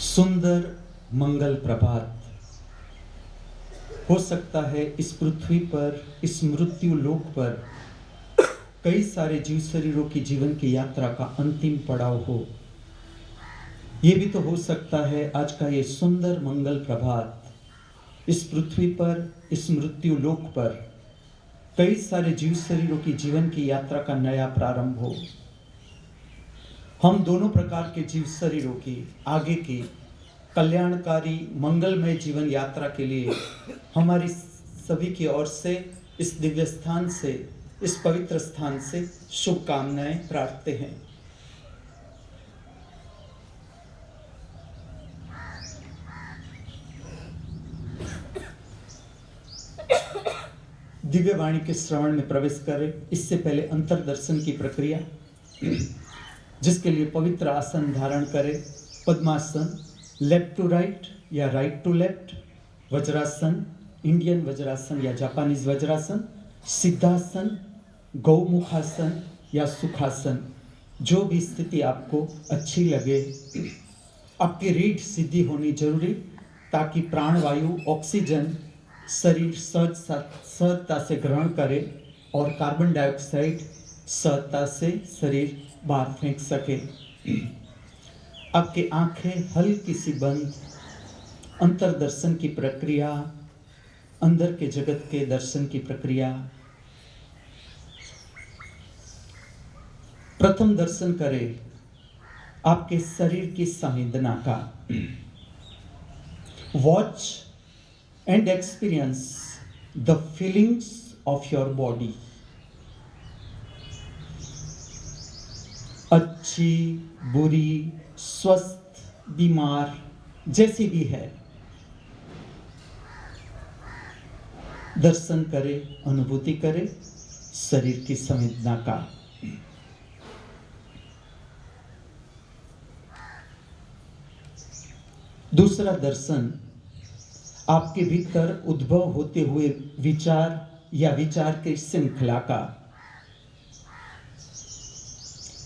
सुंदर मंगल प्रभात। हो सकता है इस पृथ्वी पर, इस मृत्यु लोक पर कई सारे जीव शरीरों की जीवन की यात्रा का अंतिम पड़ाव हो। ये भी तो हो सकता है आज का ये सुंदर मंगल प्रभात इस पृथ्वी पर, इस मृत्यु लोक पर कई सारे जीव शरीरों की जीवन की यात्रा का नया प्रारंभ हो। हम दोनों प्रकार के जीव शरीरों की आगे की कल्याणकारी मंगलमय जीवन यात्रा के लिए हमारी सभी की ओर से इस दिव्य स्थान से, इस पवित्र स्थान से शुभकामनाएं प्रार्थते हैं। दिव्य वाणी के श्रवण में प्रवेश करें इससे पहले अंतर्दर्शन की प्रक्रिया, जिसके लिए पवित्र आसन धारण करें। पद्मासन, लेफ्ट टू राइट या राइट टू लेफ्ट, वज्रासन, इंडियन वज्रासन या जापानीज वज्रासन, सिद्धासन, गौमुखासन या सुखासन, जो भी स्थिति आपको अच्छी लगे। आपकी रीढ़ सीधी होनी जरूरी, ताकि प्राणवायु, ऑक्सीजन शरीर सहजता से ग्रहण करे और कार्बन डाइऑक्साइड सहजता से शरीर बाहर फेंक सके। आपकी आंखें हल्की सी बंद। अंतर्दर्शन की प्रक्रिया, अंदर के जगत के दर्शन की प्रक्रिया। प्रथम दर्शन करें आपके शरीर की संवेदना का। Watch and experience the feelings of your body. अच्छी, बुरी, स्वस्थ, बीमार, जैसी भी है, दर्शन करें, अनुभूति करें शरीर की संवेदना का। दूसरा दर्शन आपके भीतर उद्भव होते हुए विचार या विचार की श्रृंखला का।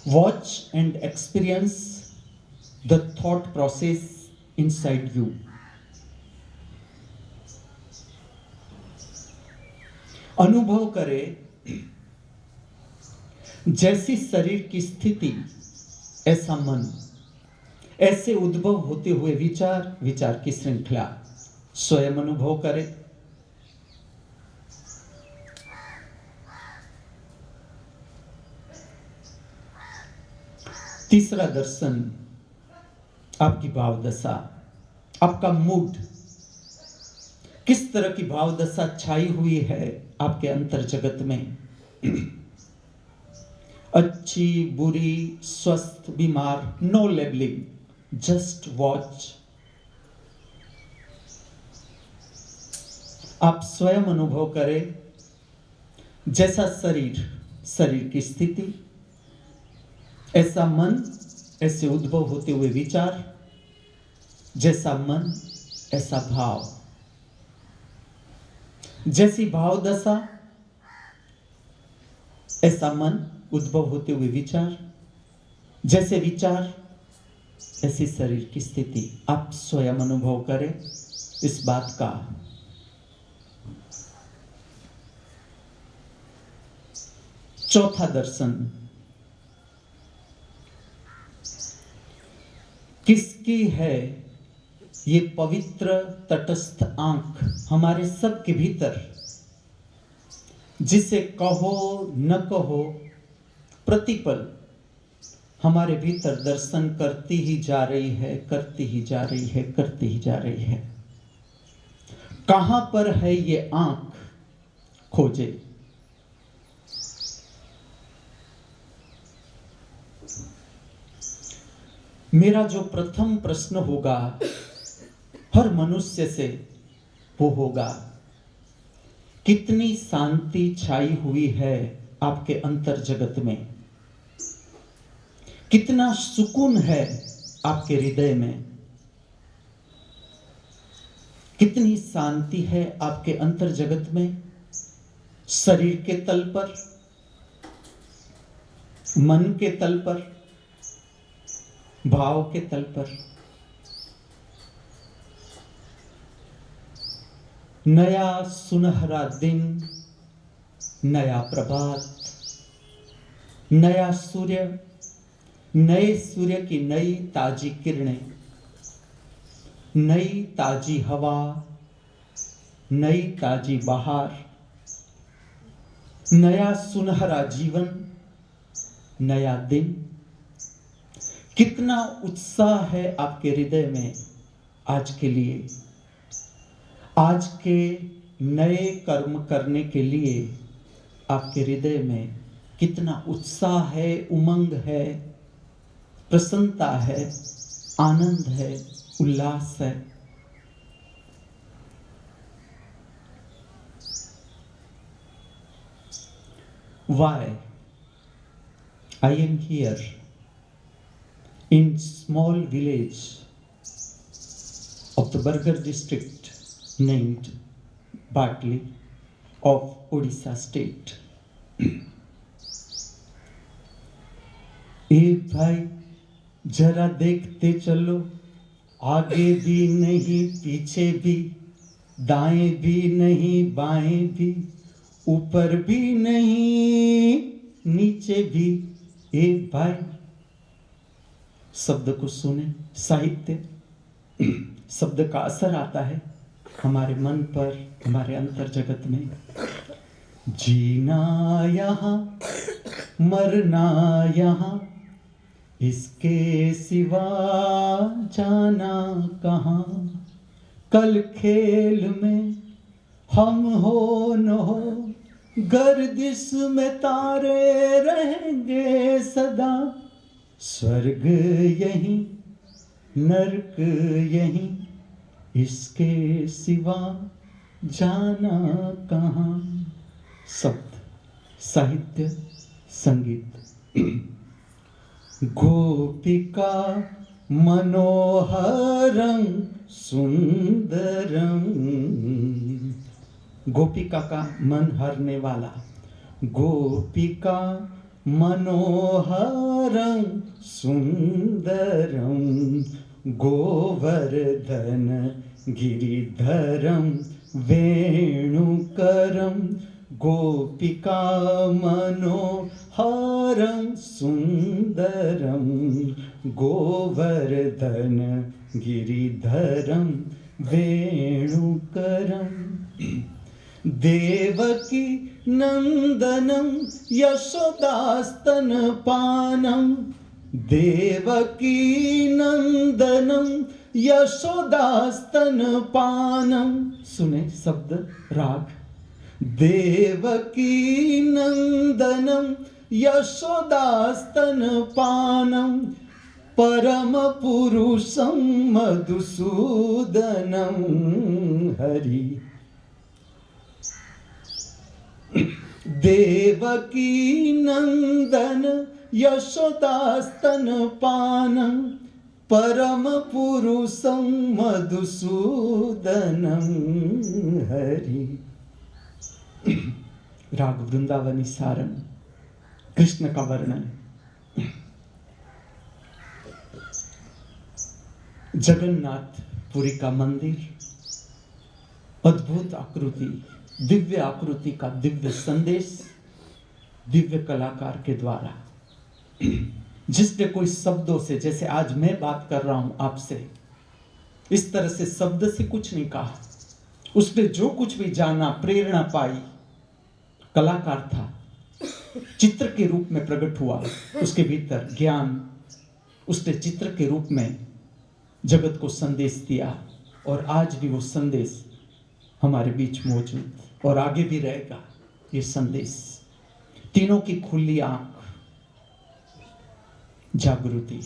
Watch and experience the thought process inside you. अनुभव करें जैसी शरीर की स्थिति, ऐसा मन, ऐसे उद्भव होते हुए विचार, विचार की श्रृंखला स्वयं अनुभव करें। तीसरा दर्शन आपकी भाव दशा, आपका मूड, किस तरह की भाव दशा छाई हुई है आपके अंतर जगत में। अच्छी, बुरी, स्वस्थ, बीमार, नो लेबलिंग, जस्ट वॉच। आप स्वयं अनुभव करें जैसा शरीर, शरीर की स्थिति, ऐसा मन, ऐसे उद्भव होते हुए विचार, जैसा मन ऐसा भाव, जैसी भाव दशा ऐसा मन, उद्भव होते हुए विचार, जैसे विचार ऐसी शरीर की स्थिति। आप स्वयं अनुभव करें इस बात का। चौथा दर्शन, किसकी है ये पवित्र तटस्थ आंख हमारे सब के भीतर, जिसे कहो न कहो प्रतिपल हमारे भीतर दर्शन करती ही जा रही है, करती ही जा रही है, करती ही जा रही है। कहां पर है ये आंख, खोजे। मेरा जो प्रथम प्रश्न होगा हर मनुष्य से, वो होगा कितनी शांति छाई हुई है आपके अंतर जगत में, कितना सुकून है आपके हृदय में, कितनी शांति है आपके अंतर जगत में। शरीर के तल पर, मन के तल पर, भाव के तल पर। नया सुनहरा दिन, नया प्रभात, नया सूर्य, नए सूर्य की नई ताजी किरणें, नई ताजी हवा, नई ताजी बहार, नया सुनहरा जीवन, नया दिन। कितना उत्साह है आपके हृदय में आज के लिए, आज के नए कर्म करने के लिए आपके हृदय में कितना उत्साह है, उमंग है, प्रसन्नता है, आनंद है, उल्लास है। Why I am here in small village of the Bargarh district named Batli of Odisha state. ए भाई जरा देखते चलो, आगे भी नहीं पीछे भी, दाएं भी नहीं बाएं भी, ऊपर भी नहीं नीचे भी। ए भाई, शब्द को सुने, साहित्य शब्द का असर आता है हमारे मन पर, हमारे अंतर जगत में। जीना यहाँ, मरना यहाँ, इसके सिवा जाना कहाँ। कल खेल में हम हो न हो, गर्दिश में तारे रहेंगे सदा। स्वर्ग यहीं, नरक यहीं, इसके सिवा जाना कहाँ। शब्द, साहित्य, संगीत। गोपिका मनोहरं सुंदरं, गोपिका का मन हरने वाला। गोपिका मनोहरं सुंदरं, गोवर्धन गिरिधरं वेणुकरं। गोपिका मनोहरं सुंदरं, गोवर्धन गिरिधरं वेणुकरं। देवकी नंदनं यशोदास्तनपानं, देवकी नंदनं यशोदास्तनपानं। सुने शब्द, राग। देवकी नंदनं यशोदास्तनपानं, परम पुरुषं मधुसूदनं हरि। देवकी नंदन यशोदास्तनपानं, परम पुरुषं मधुसूदनं हरि। राग वृंदावनी सारंग, कृष्ण का वर्णन। जगन्नाथपुरी का मंदिर, अद्भुत आकृति, दिव्य आकृति का दिव्य संदेश, दिव्य कलाकार के द्वारा, जिसने कोई शब्दों से, जैसे आज मैं बात कर रहा हूं आपसे, इस तरह से शब्द से कुछ नहीं कहा। उसने जो कुछ भी जाना, प्रेरणा पाई, कलाकार था, चित्र के रूप में प्रकट हुआ उसके भीतर ज्ञान। उसने चित्र के रूप में जगत को संदेश दिया, और आज भी वो संदेश हमारे बीच मौजूद, और आगे भी रहेगा ये संदेश। तीनों की खुली आंख, जागृति,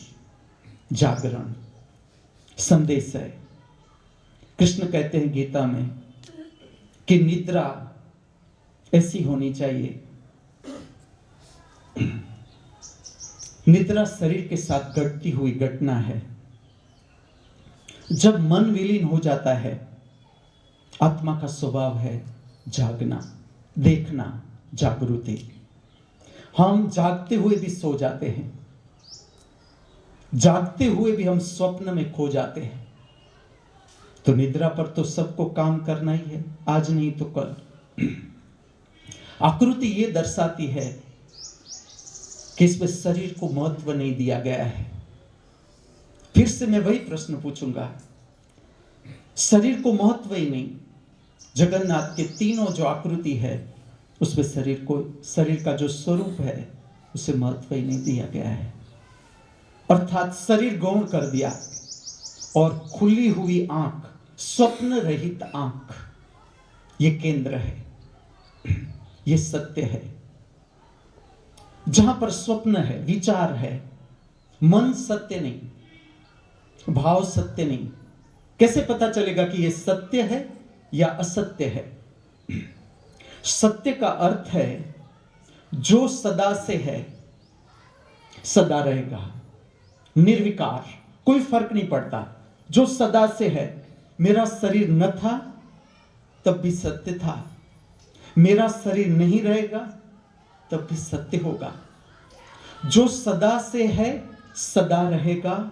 जागरण, संदेश है। कृष्ण कहते हैं गीता में कि निद्रा ऐसी होनी चाहिए, निद्रा शरीर के साथ घटती हुई घटना है। जब मन विलीन हो जाता है, आत्मा का स्वभाव है जागना, देखना, जागृति। हम जागते हुए भी सो जाते हैं, जागते हुए भी हम स्वप्न में खो जाते हैं। तो निद्रा पर तो सबको काम करना ही है, आज नहीं तो कल। आकृति ये दर्शाती है कि इसमें शरीर को महत्व नहीं दिया गया है। फिर से मैं वही प्रश्न पूछूंगा, शरीर को महत्व ही नहीं। जगन्नाथ के तीनों जो आकृति है उसमें शरीर का जो स्वरूप है उसे महत्व ही नहीं दिया गया है, अर्थात शरीर गौण कर दिया और खुली हुई आंख, स्वप्न रहित आंख, ये केंद्र है, ये सत्य है। जहां पर स्वप्न है, विचार है, मन सत्य नहीं, भाव सत्य नहीं, कैसे पता चलेगा कि यह सत्य है या असत्य है? सत्य का अर्थ है जो सदा से है सदा रहेगा, निर्विकार, कोई फर्क नहीं पड़ता, जो सदा से है। मेरा शरीर न था तब भी सत्य था, मेरा शरीर नहीं रहेगा तब भी सत्य होगा। जो सदा से है सदा रहेगा,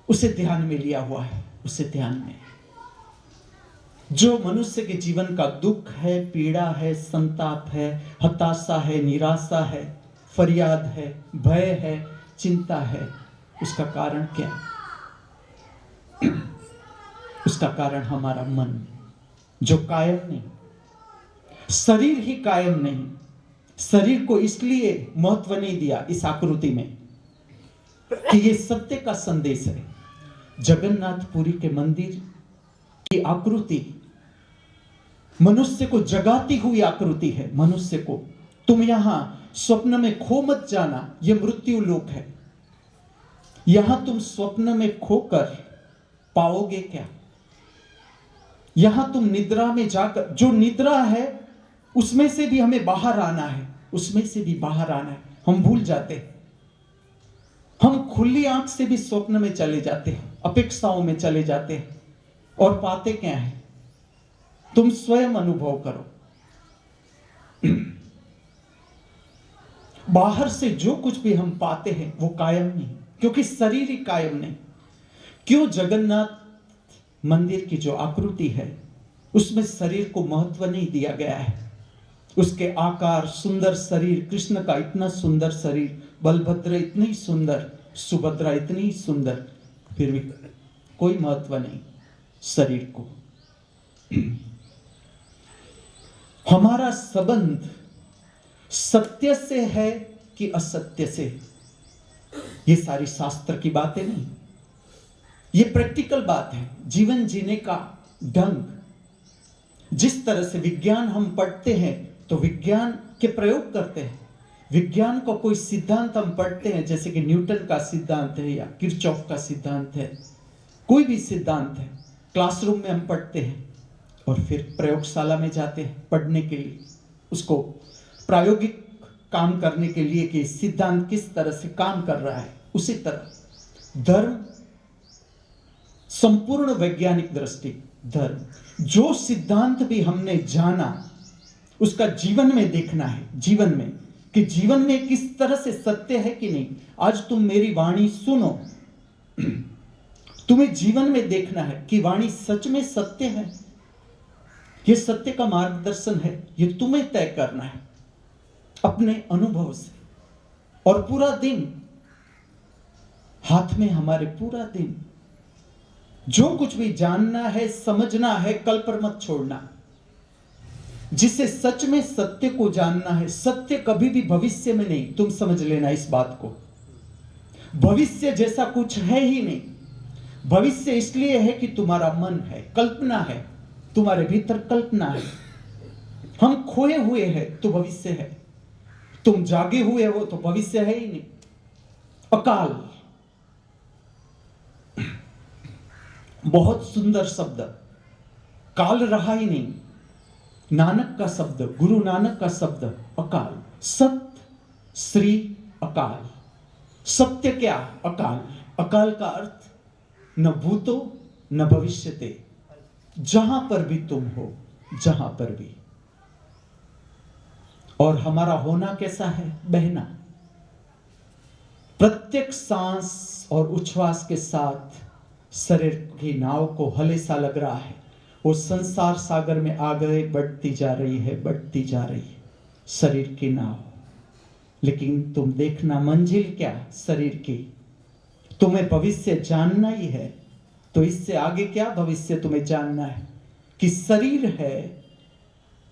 उसे ध्यान में लिया हुआ है, उसे ध्यान में। जो मनुष्य के जीवन का दुख है, पीड़ा है, संताप है, हताशा है, निराशा है, फरियाद है, भय है, चिंता है, उसका कारण क्या? उसका कारण हमारा मन, जो कायम नहीं, शरीर ही कायम नहीं। शरीर को इसलिए महत्व नहीं दिया इस आकृति में कि ये सत्य का संदेश है। जगन्नाथपुरी के मंदिर की आकृति मनुष्य को जगाती हुई आकृति है। मनुष्य को, तुम यहां स्वप्न में खो मत जाना, यह मृत्यु लोक है। यहां तुम स्वप्न में खोकर पाओगे क्या? यहां तुम निद्रा में जाकर, जो निद्रा है उसमें से भी हमें बाहर आना है, उसमें से भी बाहर आना है। हम भूल जाते हैं, हम खुली आंख से भी स्वप्न में चले जाते हैं, अपेक्षाओं में चले जाते हैं, और पाते क्या है? तुम स्वयं अनुभव करो। बाहर से जो कुछ भी हम पाते हैं वो कायम नहीं, क्योंकि शरीर ही कायम नहीं। क्यों? जगन्नाथ मंदिर की जो आकृति है उसमें शरीर को महत्व नहीं दिया गया है। उसके आकार, सुंदर शरीर, कृष्ण का इतना सुंदर शरीर, बलभद्र इतनी ही सुंदर, सुभद्रा इतनी ही सुंदर, फिर भी कोई महत्व नहीं शरीर को। हमारा संबंध सत्य से है कि असत्य से, ये सारी शास्त्र की बातें नहीं, ये प्रैक्टिकल बात है, जीवन जीने का ढंग। जिस तरह से विज्ञान हम पढ़ते हैं तो विज्ञान के प्रयोग करते हैं। विज्ञान का कोई सिद्धांत हम पढ़ते हैं, जैसे कि न्यूटन का सिद्धांत है या किरचॉफ का सिद्धांत है, कोई भी सिद्धांत है, क्लासरूम में हम पढ़ते हैं और फिर प्रयोगशाला में जाते हैं पढ़ने के लिए, उसको प्रायोगिक काम करने के लिए कि सिद्धांत किस तरह से काम कर रहा है। उसी तरह धर्म संपूर्ण वैज्ञानिक दृष्टि, धर्म जो सिद्धांत भी हमने जाना उसका जीवन में देखना है, जीवन में, कि जीवन में किस तरह से सत्य है कि नहीं। आज तुम मेरी वाणी सुनो, तुम्हें जीवन में देखना है कि वाणी सच में सत्य है। यह सत्य का मार्गदर्शन है, यह तुम्हें तय करना है अपने अनुभव से। और पूरा दिन हाथ में हमारे, पूरा दिन जो कुछ भी जानना है, समझना है, कल पर मत छोड़ना। जिसे सच में सत्य को जानना है, सत्य कभी भी भविष्य में नहीं, तुम समझ लेना इस बात को। भविष्य जैसा कुछ है ही नहीं। भविष्य इसलिए है कि तुम्हारा मन है, कल्पना है, तुम्हारे भीतर कल्पना है। हम खोए हुए हैं तो भविष्य है, तुम जागे हुए हो तो भविष्य है ही नहीं। अकाल, बहुत सुंदर शब्द, काल रहा ही नहीं। नानक का शब्द, गुरु नानक का शब्द अकाल, सत्य श्री अकाल। सत्य क्या? अकाल। अकाल का अर्थ न भूतो न भविष्यते, जहां पर भी तुम हो, जहां पर भी। और हमारा होना कैसा है? बहना। प्रत्येक सांस और उच्छ्वास के साथ शरीर की नाव को हले सा लग रहा है, वो संसार सागर में आगे बढ़ती जा रही है, बढ़ती जा रही है शरीर की नाव। लेकिन तुम देखना मंजिल क्या शरीर की, तुम्हें भविष्य जानना ही है, तो इससे आगे क्या भविष्य तुम्हें जानना है कि शरीर है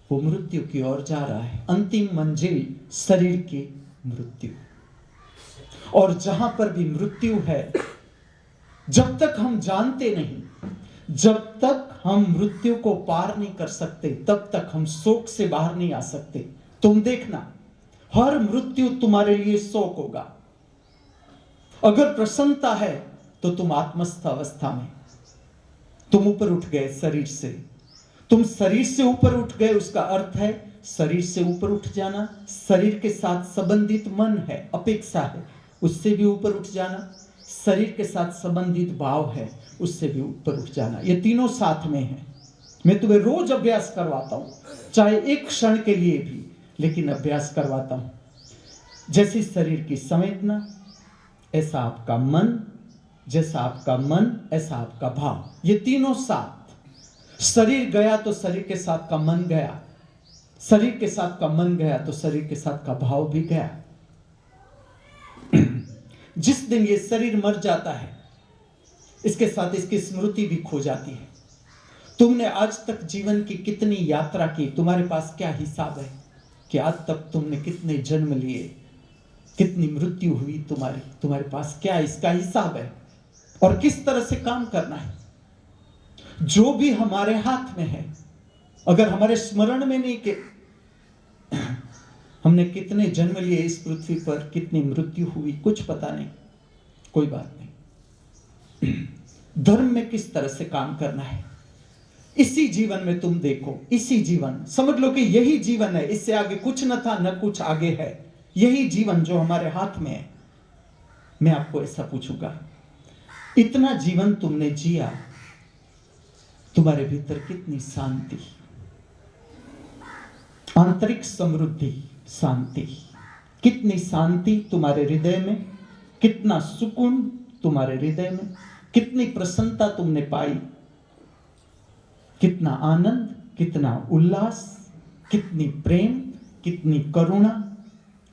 वो मृत्यु की ओर जा रहा है। अंतिम मंजिल शरीर की मृत्यु। और जहां पर भी मृत्यु है, जब तक हम जानते नहीं, जब तक हम मृत्यु को पार नहीं कर सकते, तब तक हम शोक से बाहर नहीं आ सकते। तुम देखना, हर मृत्यु तुम्हारे लिए शोक होगा। अगर प्रसन्नता है तो तुम आत्मस्थ अवस्था में, तुम ऊपर उठ गए शरीर से, तुम शरीर से ऊपर उठ गए, उसका अर्थ है शरीर से ऊपर उठ जाना, शरीर के साथ संबंधित मन है, अपेक्षा है, उससे भी ऊपर उठ जाना, शरीर के साथ संबंधित भाव है, उससे भी ऊपर उठ जाना। ये तीनों साथ में है। मैं तुम्हें रोज अभ्यास करवाता हूं, चाहे एक क्षण के लिए भी, लेकिन अभ्यास करवाता हूं। जैसी शरीर की संवेदना, ऐसा आपका मन, जैसा आपका मन ऐसा आपका भाव, ये तीनों साथ। शरीर गया तो शरीर के साथ का मन गया, शरीर के साथ का मन गया तो शरीर के साथ का भाव भी गया। जिस दिन ये शरीर मर जाता है, इसके साथ इसकी स्मृति भी खो जाती है। तुमने आज तक जीवन की कितनी यात्रा की, तुम्हारे पास क्या हिसाब है कि आज तक तुमने कितने जन्म लिए, कितनी मृत्यु हुई तुम्हारे पास क्या इसका हिसाब है, और किस तरह से काम करना है। जो भी हमारे हाथ में है, अगर हमारे स्मरण में नहीं कि हमने कितने जन्म लिए इस पृथ्वी पर, कितनी मृत्यु हुई, कुछ पता नहीं, कोई बात नहीं। धर्म में किस तरह से काम करना है, इसी जीवन में तुम देखो, इसी जीवन समझ लो कि यही जीवन है, इससे आगे कुछ न था न कुछ आगे है, यही जीवन जो हमारे हाथ में है। मैं आपको ऐसा पूछूंगा, इतना जीवन तुमने जिया, तुम्हारे भीतर कितनी शांति, आंतरिक समृद्धि, शांति, कितनी शांति तुम्हारे हृदय में, कितना सुकून तुम्हारे हृदय में, कितनी प्रसन्नता तुमने पाई, कितना आनंद, कितना उल्लास, कितनी प्रेम, कितनी करुणा,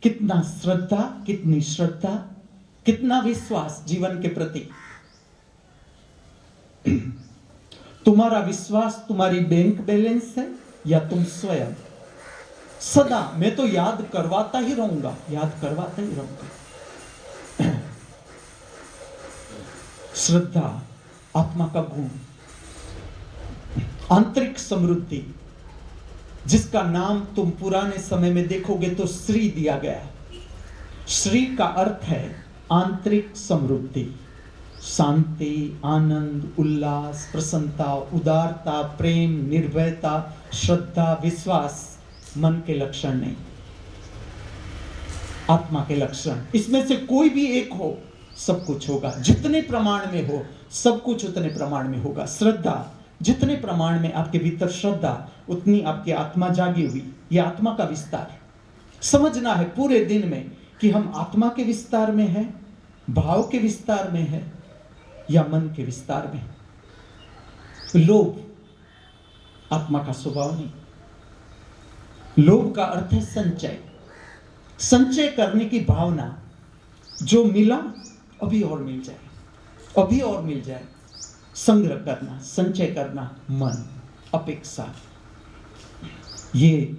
कितना श्रद्धा, कितनी श्रद्धा, कितना विश्वास जीवन के प्रति। तुम्हारा विश्वास तुम्हारी बैंक बैलेंस है या तुम स्वयं? सदा मैं तो याद करवाता ही रहूंगा, याद करवाता ही रहूंगा। श्रद्धा आत्मा का गुण, आंतरिक समृद्धि, जिसका नाम तुम पुराने समय में देखोगे तो श्री दिया गया। श्री का अर्थ है आंतरिक समृद्धि, शांति, आनंद, उल्लास, प्रसन्नता, उदारता, प्रेम, निर्भयता, श्रद्धा, विश्वास। मन के लक्षण नहीं, आत्मा के लक्षण। इसमें से कोई भी एक हो, सब कुछ होगा। जितने प्रमाण में हो, सब कुछ उतने प्रमाण में होगा। श्रद्धा, जितने प्रमाण में आपके भीतर श्रद्धा, उतनी आपकी आत्मा जागी हुई। यह आत्मा का विस्तार है। समझना है पूरे दिन में कि हम आत्मा के विस्तार में हैं, भाव के विस्तार में हैं, या मन के विस्तार में। लोभ आत्मा का स्वभाव नहीं। लोभ का अर्थ है संचय, संचय करने की भावना। जो मिला अभी और मिल जाए, अभी और मिल जाए, संग्रह करना, संचय करना, मन, अपेक्षा। ये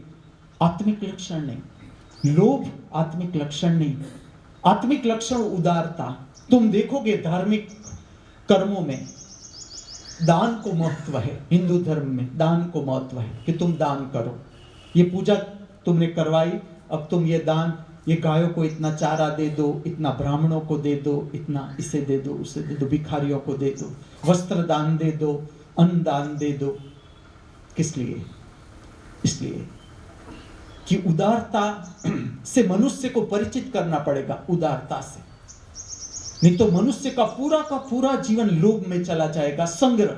आत्मिक लक्षण नहीं। लोभ आत्मिक लक्षण नहीं। आत्मिक लक्षण उदारता। तुम देखोगे धार्मिक कर्मों में दान को महत्व है। हिंदू धर्म में दान को महत्व है कि तुम दान करो। ये पूजा तुमने करवाई, अब तुम ये दान, ये गायों को इतना चारा दे दो, इतना ब्राह्मणों को दे दो, इतना इसे दे दो, उसे दे दो, भिखारियों को दे दो, वस्त्र दान दे दो, अन्न दान दे दो। किस लिए? इसलिए कि उदारता से मनुष्य को परिचित करना पड़ेगा, उदारता से। नहीं तो मनुष्य का पूरा जीवन लोभ में चला जाएगा। संग्रह,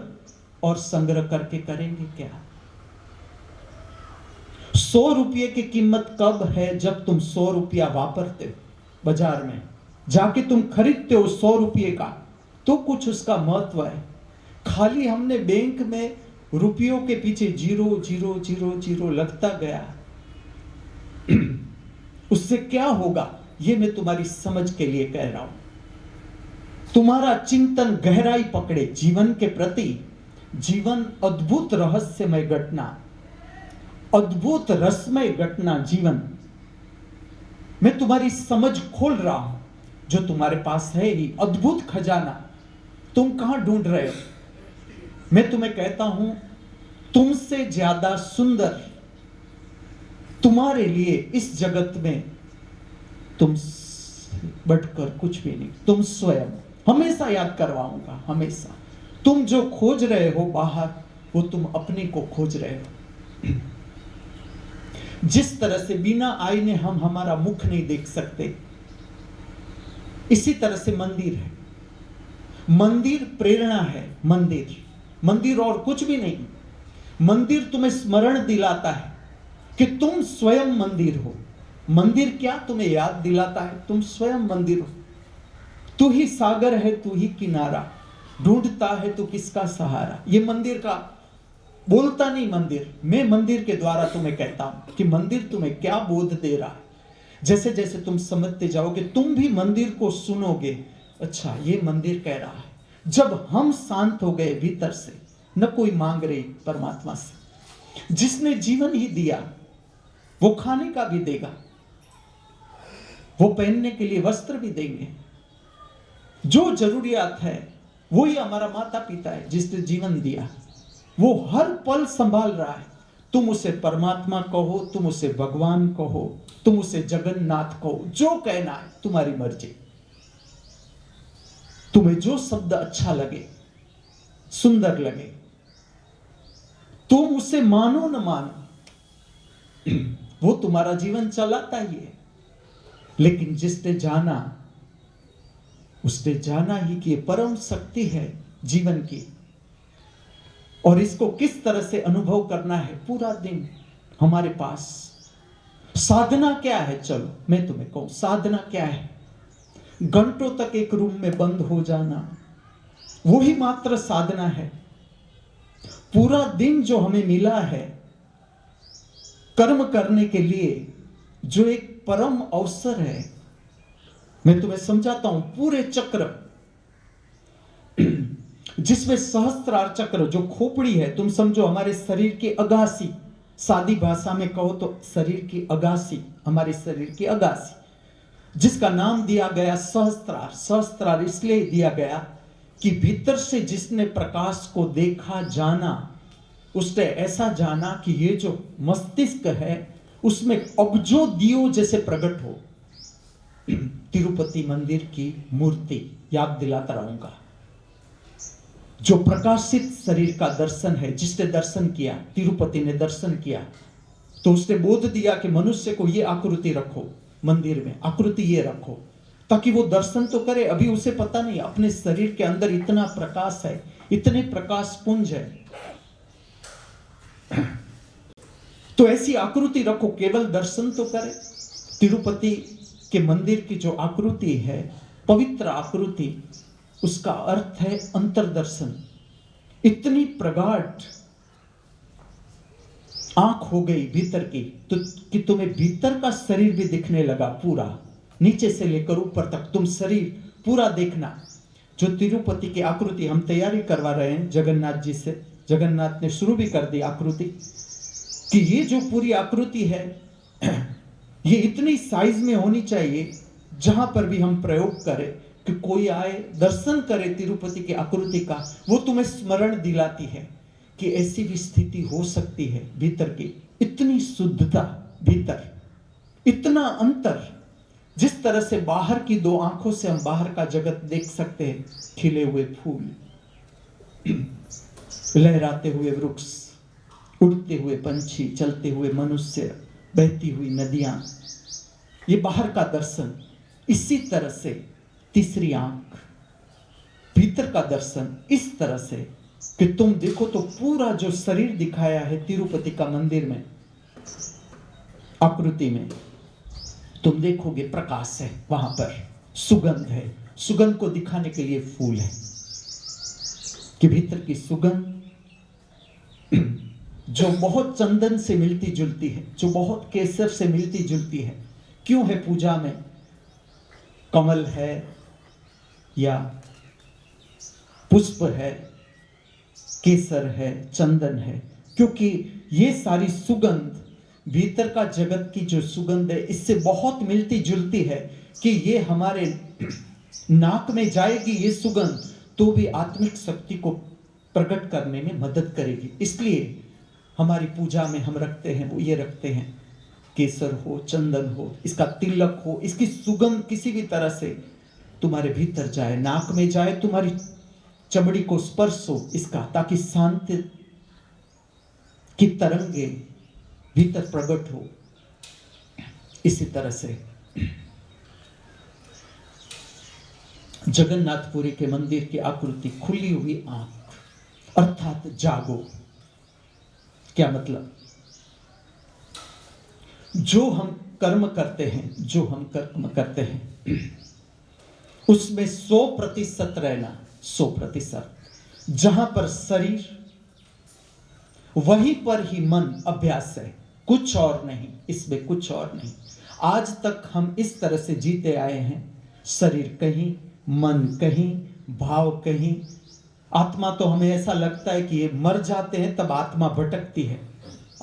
और संग्रह करके करेंगे क्या? 100 रुपये की कीमत कब है? जब तुम 100 रुपया वापरते हो। बाजार में जाके तुम खरीदते हो 100 रुपये का, तो कुछ उसका महत्व है। खाली हमने बैंक में रुपयों के पीछे 0,0,0,0 लगता गया, उससे क्या होगा ये मैं तुम्हारी समझ के लिए कह रहा हूं। तुम्हारा चिंतन गहराई पकड़े जीवन के प्रति। जीवन अद्भुत रहस्यमय घटना, अद्भुत रसमय घटना जीवन। मैं तुम्हारी समझ खोल रहा हूं, जो तुम्हारे पास है ही अद्भुत खजाना। तुम कहां ढूंढ रहे हो? मैं तुम्हें कहता हूं, तुमसे ज्यादा सुंदर तुम्हारे लिए इस जगत में तुम बढ़कर कुछ भी नहीं। तुम स्वयं, हमेशा याद करवाऊंगा, हमेशा तुम जो खोज रहे हो बाहर, वो तुम अपने को खोज रहे हो। जिस तरह से बिना आईने हम हमारा मुख नहीं देख सकते, इसी तरह से मंदिर है। मंदिर प्रेरणा है। मंदिर और कुछ भी नहीं। मंदिर तुम्हें स्मरण दिलाता है कि तुम स्वयं मंदिर हो। मंदिर क्या तुम्हें याद दिलाता है? तुम स्वयं मंदिर हो। तू ही सागर है, तू ही किनारा, ढूंढता है तू किसका सहारा। ये मंदिर का बोलता नहीं मंदिर, मैं मंदिर के द्वारा तुम्हें कहता हूं कि मंदिर तुम्हें क्या बोध दे रहा है। जैसे जैसे तुम समझते जाओगे, तुम भी मंदिर को सुनोगे, अच्छा ये मंदिर कह रहा है। जब हम शांत हो गए भीतर से, न कोई मांग रही परमात्मा से, जिसने जीवन ही दिया, वो खाने का भी देगा, वो पहनने के लिए वस्त्र भी देंगे। जो जरूरियात है वही हमारा माता पिता है जिसने जीवन दिया, वो हर पल संभाल रहा है। तुम उसे परमात्मा कहो, तुम उसे भगवान कहो, तुम उसे जगन्नाथ कहो, जो कहना है तुम्हारी मर्जी। तुम्हें जो शब्द अच्छा लगे, सुंदर लगे, तुम उसे मानो न मानो, वो तुम्हारा जीवन चलाता ही है। लेकिन जिसने जाना, उसने जाना ही कि ये परम शक्ति है जीवन की, और इसको किस तरह से अनुभव करना है। पूरा दिन हमारे पास साधना क्या है? चलो मैं तुम्हें कहूं, साधना क्या है? घंटों तक एक रूम में बंद हो जाना, वही मात्र साधना है। पूरा दिन जो हमें मिला है कर्म करने के लिए, जो एक परम अवसर है, मैं तुम्हें समझाता हूं। पूरे चक्र, जिसमें सहस्त्रार चक्र, जो खोपड़ी है, तुम समझो हमारे शरीर की अगासी, सादी भाषा में कहो तो शरीर की अगासी, हमारे शरीर की अगासी, जिसका नाम दिया गया सहस्त्रार। सहस्त्रार इसलिए दिया गया कि भीतर से जिसने प्रकाश को देखा, जाना, उसने ऐसा जाना कि ये जो मस्तिष्क है उसमें अब्जों दियो जैसे प्रकट हो। तिरुपति मंदिर की मूर्ति याद दिलाता रहूंगा। जो प्रकाशित शरीर का दर्शन है, जिसने दर्शन किया, तिरुपति ने दर्शन किया, तो उसने बोध दिया कि मनुष्य को ये आकृति रखो, मंदिर में आकृति ये रखो, ताकि वो दर्शन तो करे। अभी उसे पता नहीं अपने शरीर के अंदर इतना प्रकाश है, इतने प्रकाश पुंज है, तो ऐसी आकृति रखो, केवल दर्शन तो करे। तिरुपति के मंदिर की जो आकृति है, पवित्र आकृति, उसका अर्थ है अंतर्दर्शन। इतनी प्रगाढ़ आंख हो गई भीतर की, तो कि तुम्हें भीतर का शरीर भी दिखने लगा, पूरा नीचे से लेकर ऊपर तक तुम शरीर पूरा देखना। जो तिरुपति की आकृति हम तैयारी करवा रहे हैं जगन्नाथ जी से, जगन्नाथ ने शुरू भी कर दी आकृति, कि ये जो पूरी आकृति है ये इतनी साइज में होनी चाहिए, जहां पर भी हम प्रयोग करें कि कोई आए दर्शन करे तिरुपति की आकृति का, वो तुम्हें स्मरण दिलाती है कि ऐसी भी स्थिति हो सकती है भीतर की। इतनी शुद्धता भीतर, इतना अंतर, जिस तरह से बाहर की दो आंखों से हम बाहर का जगत देख सकते हैं, खिले हुए फूल, लहराते हुए वृक्ष, उड़ते हुए पंछी, चलते हुए मनुष्य, बहती हुई नदियां, ये बाहर का दर्शन। इसी तरह से तीसरी आंख, भीतर का दर्शन इस तरह से कि तुम देखो तो पूरा जो शरीर दिखाया है तिरुपति का मंदिर में आकृति में, तुम देखोगे प्रकाश है वहां पर, सुगंध है, सुगंध को दिखाने के लिए फूल है, कि भीतर की सुगंध जो बहुत चंदन से मिलती जुलती है, जो बहुत केसर से मिलती जुलती है। क्यों है पूजा में कमल है या पुष्प है, केसर है, चंदन है? क्योंकि ये सारी सुगंध, भीतर का जगत की जो सुगंध है, इससे बहुत मिलती जुलती है कि ये हमारे नाक में जाएगी ये सुगंध तो भी आत्मिक शक्ति को प्रकट करने में मदद करेगी। इसलिए हमारी पूजा में हम रखते हैं, वो ये रखते हैं, केसर हो, चंदन हो, इसका तिलक हो, इसकी सुगंध किसी भी तरह से तुम्हारे भीतर जाए, नाक में जाए, तुम्हारी चमड़ी को स्पर्श हो इसका, ताकि शांति की तरंगे भीतर प्रकट हो। इसी तरह से जगन्नाथपुरी के मंदिर की आकृति, खुली हुई आंख, अर्थात जागो। क्या मतलब? जो हम कर्म करते हैं उसमें 100% रहना, 100%। जहां पर शरीर वहीं पर ही मन अभ्यास है, कुछ और नहीं, इसमें कुछ और नहीं। आज तक हम इस तरह से जीते आए हैं, शरीर कहीं, मन कहीं, भाव कहीं। आत्मा तो हमें ऐसा लगता है कि ये मर जाते हैं तब आत्मा भटकती है।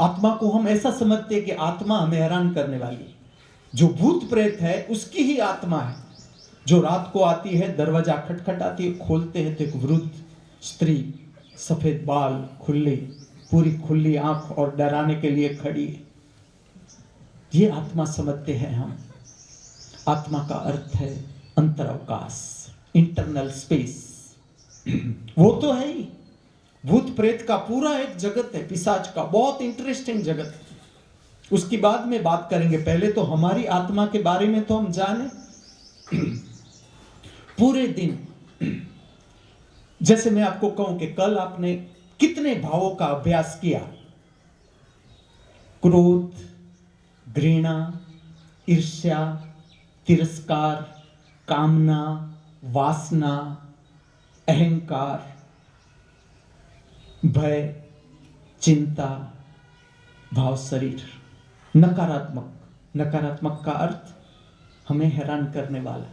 आत्मा को हम ऐसा समझते हैं कि आत्मा हमें हैरान करने वाली है। जो भूत प्रेत है उसकी ही आत्मा है, जो रात को आती है, दरवाजा खटखटाती है, खोलते हैं तो एक वृद्ध स्त्री, सफेद बाल, पूरी खुली आंख और डराने के लिए खड़ी है। ये आत्मा समझते हैं हम। आत्मा का अर्थ है अंतरावकाश, इंटरनल स्पेस। वो तो है ही। भूत प्रेत का पूरा एक जगत है, पिशाच का बहुत इंटरेस्टिंग जगत है, उसकी बाद में बात करेंगे। पहले तो हमारी आत्मा के बारे में तो हम जाने। पूरे दिन, जैसे मैं आपको कहूं कि कल आपने कितने भावों का अभ्यास किया? क्रोध, घृणा, ईर्ष्या, तिरस्कार, कामना, वासना, अहंकार, भय, चिंता, भाव शरीर। नकारात्मक का अर्थ हमें हैरान करने वाला।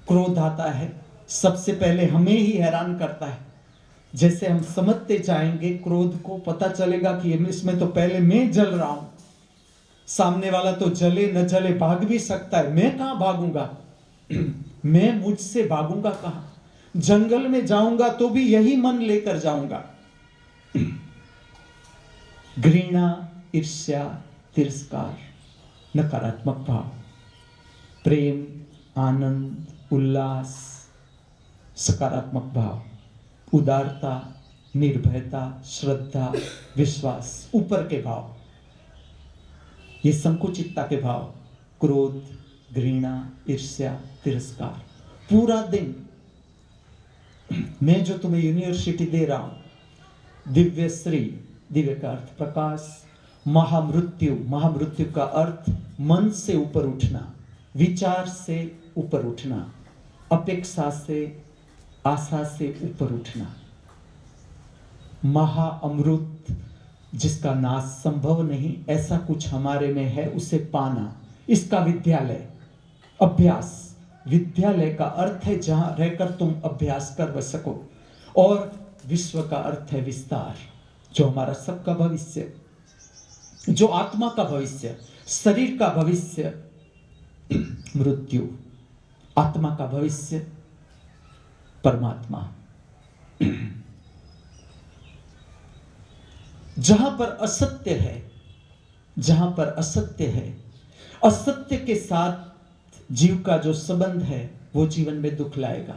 क्रोध आता है, सबसे पहले हमें ही हैरान करता है। जैसे हम समझते जाएंगे क्रोध को, पता चलेगा कि इसमें तो पहले मैं जल रहा हूं। सामने वाला तो जले न जले भाग भी सकता है, मैं कहां भागूंगा? मैं मुझसे भागूंगा कहां? जंगल में जाऊंगा तो भी यही मन लेकर जाऊंगा। घृणा, ईर्ष्या, तिरस्कार, नकारात्मक भाव। प्रेम, आनंद, उल्लास, सकारात्मक भाव। उदारता, निर्भयता, श्रद्धा, विश्वास, ऊपर के भाव। ये संकुचितता के भाव, क्रोध, घृणा, ईर्ष्या, तिरस्कार। पूरा दिन मैं जो तुम्हें यूनिवर्सिटी दे रहा हूं, दिव्यश्री, दिव्य का अर्थ प्रकाश, महामृत्यु का अर्थ मन से ऊपर उठना, विचार से ऊपर उठना, अपेक्षा से, आशा से ऊपर उठना। महाअमृत, जिसका नाश संभव नहीं, ऐसा कुछ हमारे में है, उसे पाना। इसका विद्यालय, अभ्यास। विद्यालय का अर्थ है जहां रहकर तुम अभ्यास कर सको। और विश्व का अर्थ है विस्तार, जो हमारा सबका भविष्य, जो आत्मा का भविष्य, शरीर का भविष्य मृत्यु, आत्मा का भविष्य परमात्मा। जहां पर असत्य है, जहां पर असत्य है, असत्य के साथ जीव का जो संबंध है वो जीवन में दुख लाएगा।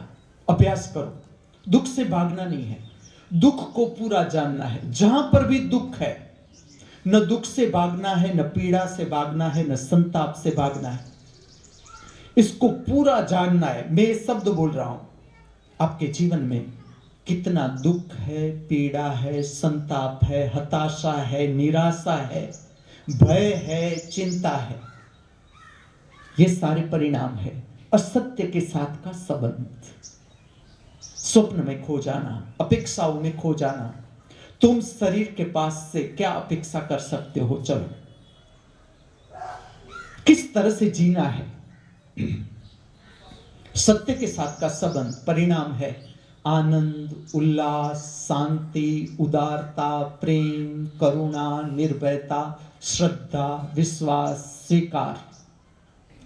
अभ्यास करो, दुख से भागना नहीं है, दुख को पूरा जानना है। जहां पर भी दुख है, न दुख से भागना है, न पीड़ा से भागना है, न संताप से भागना है, इसको पूरा जानना है। मैं ये शब्द बोल रहा हूं, आपके जीवन में कितना दुख है, पीड़ा है, संताप है, हताशा है, निराशा है, भय है, चिंता है, ये सारे परिणाम है असत्य के साथ का संबंध। स्वप्न में खो जाना, अपेक्षाओं में खो जाना। तुम शरीर के पास से क्या अपेक्षा कर सकते हो? चलो, किस तरह से जीना है? सत्य के साथ का संबंध परिणाम है आनंद, उल्लास, शांति, उदारता, प्रेम, करुणा, निर्भयता, श्रद्धा, विश्वास, स्वीकार,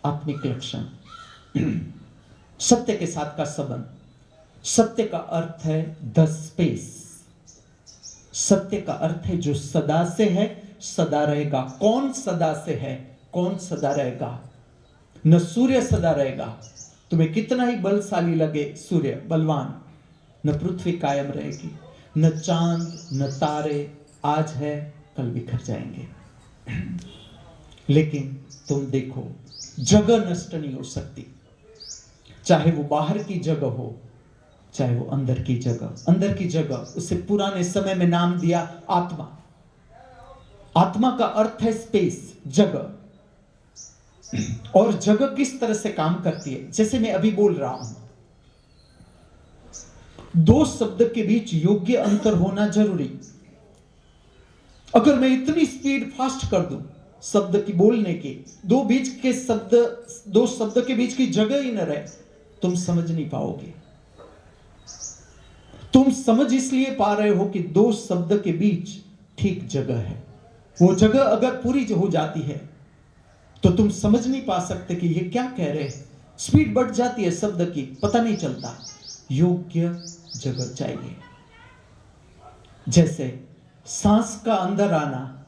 आत्मिक लक्षण। सत्य के साथ का संबंध। सत्य का अर्थ है द स्पेस। सत्य का अर्थ है जो सदा से है, सदा रहेगा। कौन सदा से है? कौन सदा रहेगा? न सूर्य सदा रहेगा, तुम्हें कितना ही बलशाली लगे सूर्य बलवान, न पृथ्वी कायम रहेगी, न चांद न तारे, आज है कल बिखर जाएंगे। लेकिन तुम देखो, जगह नष्ट नहीं हो सकती, चाहे वो बाहर की जगह हो, चाहे वो अंदर की जगह। अंदर की जगह उसे पुराने समय में नाम दिया आत्मा। आत्मा का अर्थ है स्पेस, जगह। और जगह किस तरह से काम करती है? जैसे मैं अभी बोल रहा हूं, दो शब्द के बीच योग्य अंतर होना जरूरी। अगर मैं इतनी स्पीड फास्ट कर दूं शब्द की बोलने की, दो शब्द के बीच की जगह ही न रहे, तुम समझ नहीं पाओगे। तुम समझ इसलिए पा रहे हो कि दो शब्द के बीच ठीक जगह है। वो जगह अगर पूरी हो जाती है तो तुम समझ नहीं पा सकते कि ये क्या कह रहे हैं। स्पीड बढ़ जाती है शब्द की, पता नहीं चलता। योग्य जगह चाहिए। जैसे सांस का अंदर आना,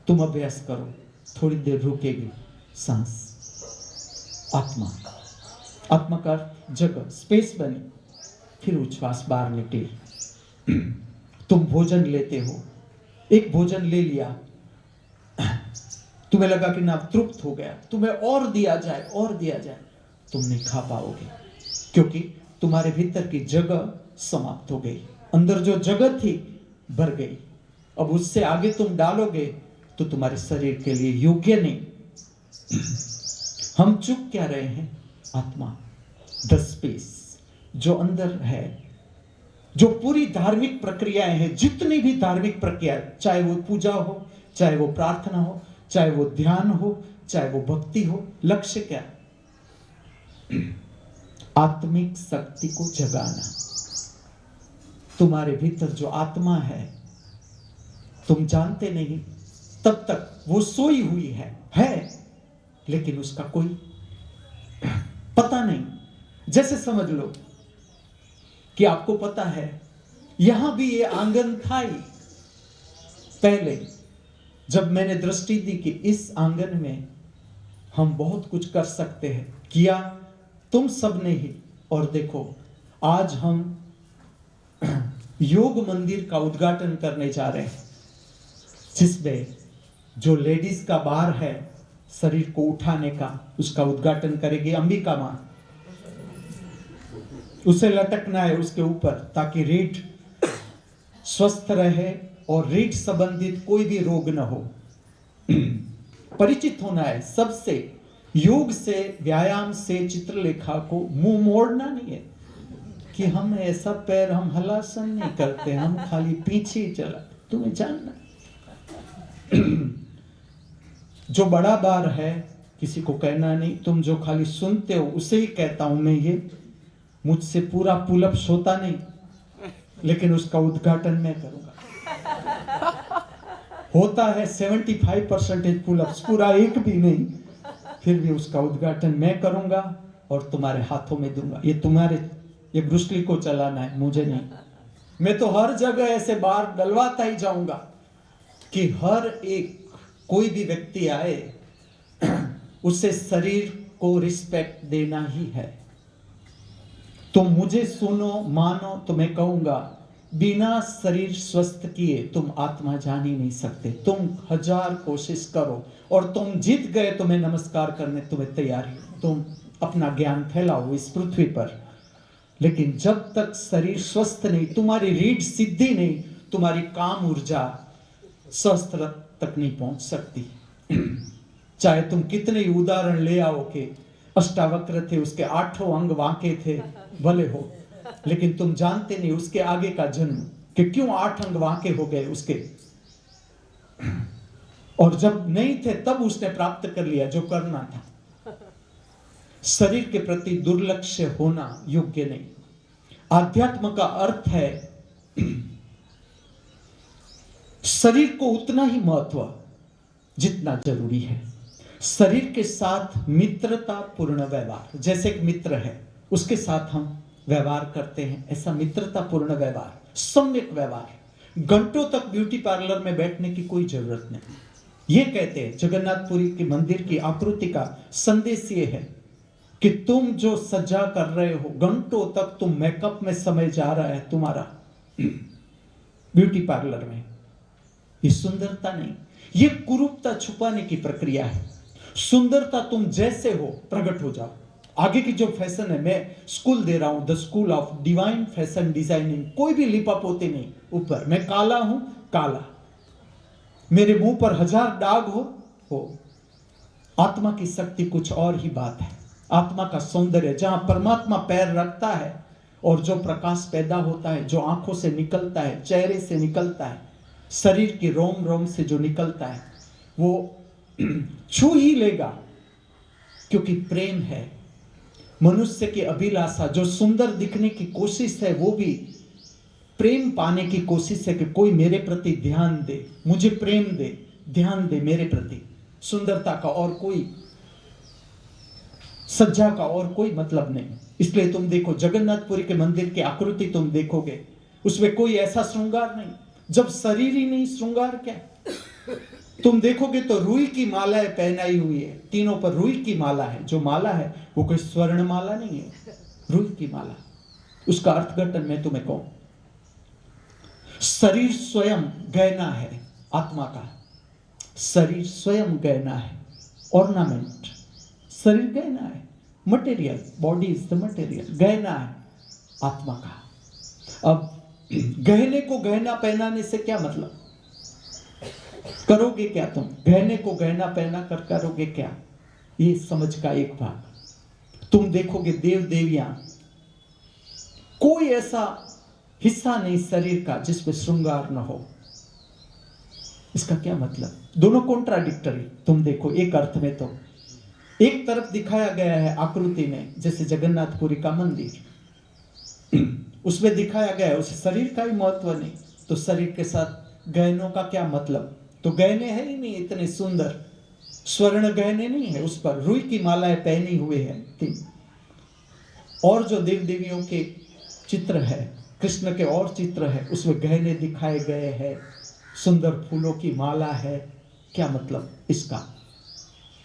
तुम अभ्यास करो, थोड़ी देर रुकेगी सांस। आत्मा का जगह, स्पेस बनी, फिर उच्छ्वास बाहर निकले। तुम भोजन लेते हो, एक भोजन ले लिया, तुम्हें लगा कि ना तृप्त हो गया, तुम्हें और दिया जाए, तुम नहीं खा पाओगे, क्योंकि तुम्हारे भीतर की जगह समाप्त हो गई। अंदर जो जगह थी भर गई। अब उससे आगे तुम डालोगे तो तुम्हारे शरीर के लिए योग्य नहीं। हम चुप क्या रहे हैं? आत्मा, द स्पेस, जो अंदर है, जो पूरी धार्मिक प्रक्रियाएं हैं, जितनी भी धार्मिक प्रक्रिया, चाहे वो पूजा हो, चाहे वो प्रार्थना हो, चाहे वो ध्यान हो, चाहे वो भक्ति हो, लक्ष्य क्या? आत्मिक शक्ति को जगाना। तुम्हारे भीतर जो आत्मा है, तुम जानते नहीं, तब तक वो सोई हुई है, लेकिन उसका कोई पता नहीं। जैसे समझ लो कि आपको पता है यहां भी ये आंगन था ही पहले, जब मैंने दृष्टि दी कि इस आंगन में हम बहुत कुछ कर सकते हैं, किया तुम सब ने ही। और देखो, आज हम योग मंदिर का उद्घाटन करने जा रहे हैं, जिसमें जो लेडीज का बार है शरीर को उठाने का, उसका उद्घाटन करेगी अंबिका मां। उसे लटकना है उसके ऊपर, ताकि रीढ़ स्वस्थ रहे और रीढ़ संबंधित कोई भी रोग न हो। परिचित होना है सबसे, योग से, व्यायाम से। चित्रलेखा को मुंह मोड़ना नहीं है कि हम ऐसा पैर हम हलासन नहीं करते, हम खाली पीछे ही चला, तुम्हें जानना। जो बड़ा बार है किसी को कहना नहीं, तुम जो खाली सुनते हो उसे ही कहता हूं मैं। ये मुझसे पूरा पुलअप होता नहीं, लेकिन उसका उद्घाटन मैं करूंगा। होता है 75% पुलअप्स, पूरा एक भी नहीं, फिर भी उसका उद्घाटन मैं करूंगा और तुम्हारे हाथों में दूंगा। ये ब्रूस ली को चलाना है, मुझे नहीं। मैं तो हर जगह ऐसे बार डलवाता ही जाऊंगा कि हर एक कोई भी व्यक्ति आए उसे शरीर को रिस्पेक्ट देना ही है। तुम मुझे सुनो, मानो तो मैं कहूंगा, बिना शरीर स्वस्थ किए तुम आत्मा जान ही नहीं सकते। तुम 1000 कोशिश करो और तुम जीत गए तो मैं नमस्कार करने तुम्हें तैयार हूं। तुम अपना ज्ञान फैलाओ इस पृथ्वी पर, लेकिन जब तक शरीर स्वस्थ नहीं, तुम्हारी रीढ़ सिद्धि नहीं, तुम्हारी काम ऊर्जा सहस्त्र तक नहीं पहुंच सकती। चाहे तुम कितने ही उदाहरण ले आओ कि अष्टावक्र थे, उसके 8 अंग वांके थे, भले हो, लेकिन तुम जानते नहीं उसके आगे का जन्म कि क्यों 8 अंग वहां के हो गए उसके, और जब नहीं थे तब उसने प्राप्त कर लिया जो करना था। शरीर के प्रति दुर्लक्ष्य होना योग्य नहीं। आध्यात्म का अर्थ है शरीर को उतना ही महत्व जितना जरूरी है। शरीर के साथ मित्रता पूर्ण व्यवहार, जैसे एक मित्र है उसके साथ हम व्यवहार करते हैं, ऐसा मित्रता पूर्ण व्यवहार, सम्यक व्यवहार। घंटों तक ब्यूटी पार्लर में बैठने की कोई जरूरत नहीं। ये कहते हैं जगन्नाथपुरी के मंदिर की आकृति का संदेश ये है कि तुम जो सजा कर रहे हो, घंटों तक तुम मेकअप में समय जा रहा है तुम्हारा ब्यूटी पार्लर में, ये सुंदरता नहीं, ये कुरूपता छुपाने की प्रक्रिया है। सुंदरता तुम जैसे हो प्रकट हो जाओ। आगे की जो फैशन है, मैं स्कूल दे रहा हूं, the school of divine fashion designing. कोई भी लिपअप होते नहीं ऊपर, मैं काला हूं काला, मेरे मुंह पर 1000 दाग हो। आत्मा की शक्ति कुछ और ही बात है। आत्मा का सौंदर्य जहां परमात्मा पैर रखता है और जो प्रकाश पैदा होता है, जो आंखों से निकलता है, चेहरे से निकलता है, शरीर की रोम रोम से जो निकलता है, वो छू ही लेगा, क्योंकि प्रेम है। मनुष्य की अभिलाषा जो सुंदर दिखने की कोशिश है, वो भी प्रेम पाने की कोशिश है कि कोई मेरे प्रति ध्यान दे, मुझे प्रेम दे, ध्यान दे मेरे प्रति। सुंदरता का और कोई, सज्जा का और कोई मतलब नहीं। इसलिए तुम देखो जगन्नाथपुरी के मंदिर की आकृति तुम देखोगे, उसमें कोई ऐसा श्रृंगार नहीं। जब शरीर ही नहीं, श्रृंगार क्या? तुम देखोगे तो रुई की मालाएं पहनाई हुई है, तीनों पर रुई की माला है। जो माला है वो कोई स्वर्ण माला नहीं है, रुई की माला। उसका अर्थघटन मैं तुम्हें कहूं, शरीर स्वयं गहना है आत्मा का। शरीर स्वयं गहना है, ऑर्नामेंट। शरीर गहना है, material, body is the material, गहना है आत्मा का। अब गहने को गहना पहनाने से क्या मतलब? करोगे क्या तुम? गहने को गहना पहना कर करोगे क्या? ये समझ का एक भाग। तुम देखोगे देव देवियां, कोई ऐसा हिस्सा नहीं शरीर का जिसमें श्रृंगार न हो। इसका क्या मतलब? दोनों कॉन्ट्राडिक्टरी। तुम देखो एक अर्थ में तो एक तरफ दिखाया गया है आकृति में, जैसे जगन्नाथपुरी का मंदिर, उसमें दिखाया गया है उस शरीर का ही महत्व नहीं, तो शरीर के साथ गहनों का क्या मतलब? तो गहने है ही नहीं इतने सुंदर, स्वर्ण गहने नहीं है, उस पर रुई की मालाएं पहनी हुए हैं तीन। और जो देव देवियों के चित्र है, कृष्ण के और चित्र है, उसमें गहने दिखाए गए हैं, सुंदर फूलों की माला है। क्या मतलब इसका?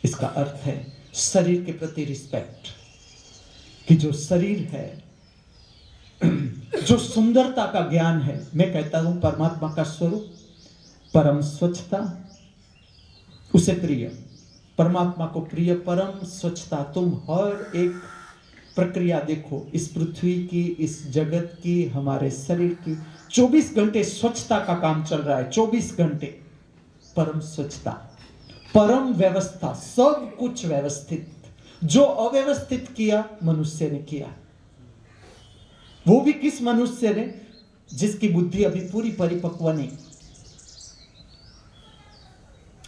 इसका अर्थ है शरीर के प्रति रिस्पेक्ट, कि जो शरीर है, जो सुंदरता का ज्ञान है। मैं कहता हूं परमात्मा का स्वरूप परम स्वच्छता, उसे प्रिय, परमात्मा को प्रिय परम स्वच्छता। तुम हर एक प्रक्रिया देखो, इस पृथ्वी की, इस जगत की, हमारे शरीर की, 24 घंटे स्वच्छता का काम चल रहा है। 24 घंटे परम स्वच्छता, परम व्यवस्था, सब कुछ व्यवस्थित। जो अव्यवस्थित किया मनुष्य ने किया, वो भी किस मनुष्य ने? जिसकी बुद्धि अभी पूरी परिपक्व नहीं,